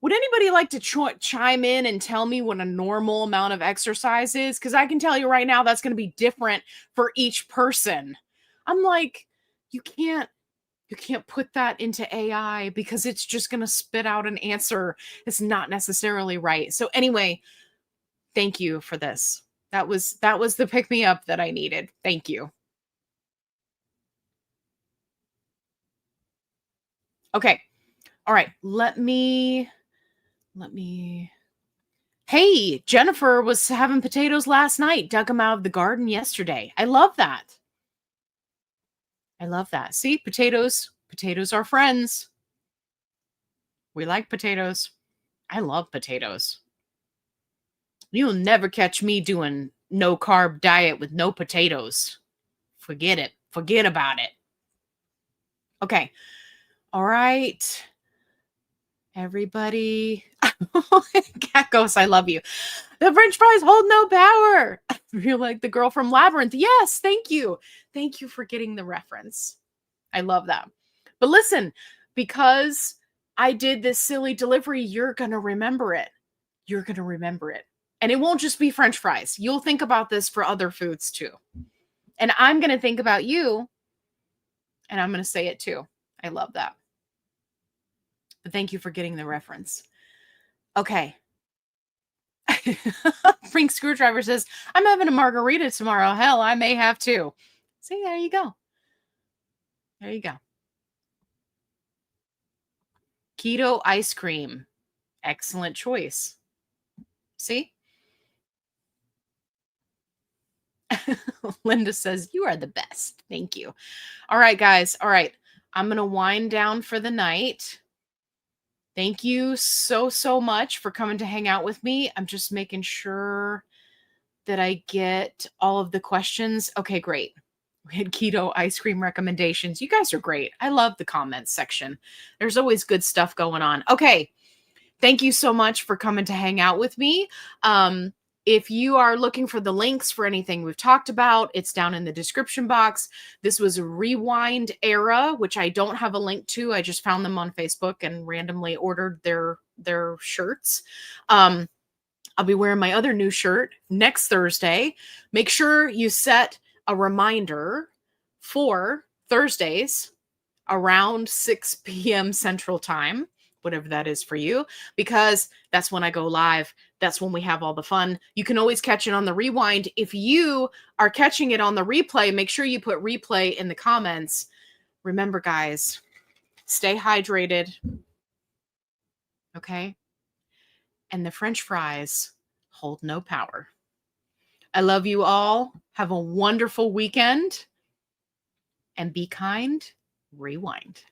Would anybody like to chime in and tell me what a normal amount of exercise is? Because I can tell you right now, that's going to be different for each person. I'm like, you can't put that into AI because it's just going to spit out an answer that's not necessarily right. So anyway, thank you for this. That was the pick me up that I needed. Thank you. Okay. All right. Let me. Hey, Jennifer was having potatoes last night. Dug them out of the garden yesterday. I love that. I love that. See, potatoes are friends. We like potatoes. I love potatoes. You'll never catch me doing no carb diet with no potatoes. Forget it. Forget about it. Okay. All right. Everybody. Cat Ghost, I love you. The French fries hold no power. You're like the girl from Labyrinth. Yes, thank you. Thank you for getting the reference. I love that. But listen, because I did this silly delivery, you're going to remember it. You're going to remember it. And it won't just be French fries. You'll think about this for other foods too. And I'm going to think about you, and I'm going to say it too. I love that. But thank you for getting the reference. Okay. Frank Screwdriver says, I'm having a margarita tomorrow. Hell, I may have too. See, there you go. There you go. Keto ice cream. Excellent choice. See? Linda says, you are the best. Thank you. All right, guys. All right. I'm going to wind down for the night. Thank you so much for coming to hang out with me. I'm just making sure that I get all of the questions. Okay, great. We had keto ice cream recommendations. You guys are great. I love the comments section. There's always good stuff going on. Okay. Thank you so much for coming to hang out with me. If you are looking for the links for anything we've talked about, it's down in the description box. This was a Rewind Era, which I don't have a link to. I just found them on Facebook and randomly ordered their shirts. I'll be wearing my other new shirt next Thursday. Make sure you set a reminder for Thursdays around 6 p.m. Central Time, whatever that is for you, because that's when I go live. That's when we have all the fun. You can always catch it on the rewind. If you are catching it on the replay, make sure you put replay in the comments. Remember, guys, stay hydrated. Okay? And the French fries hold no power. I love you all. Have a wonderful weekend. And be kind. Rewind.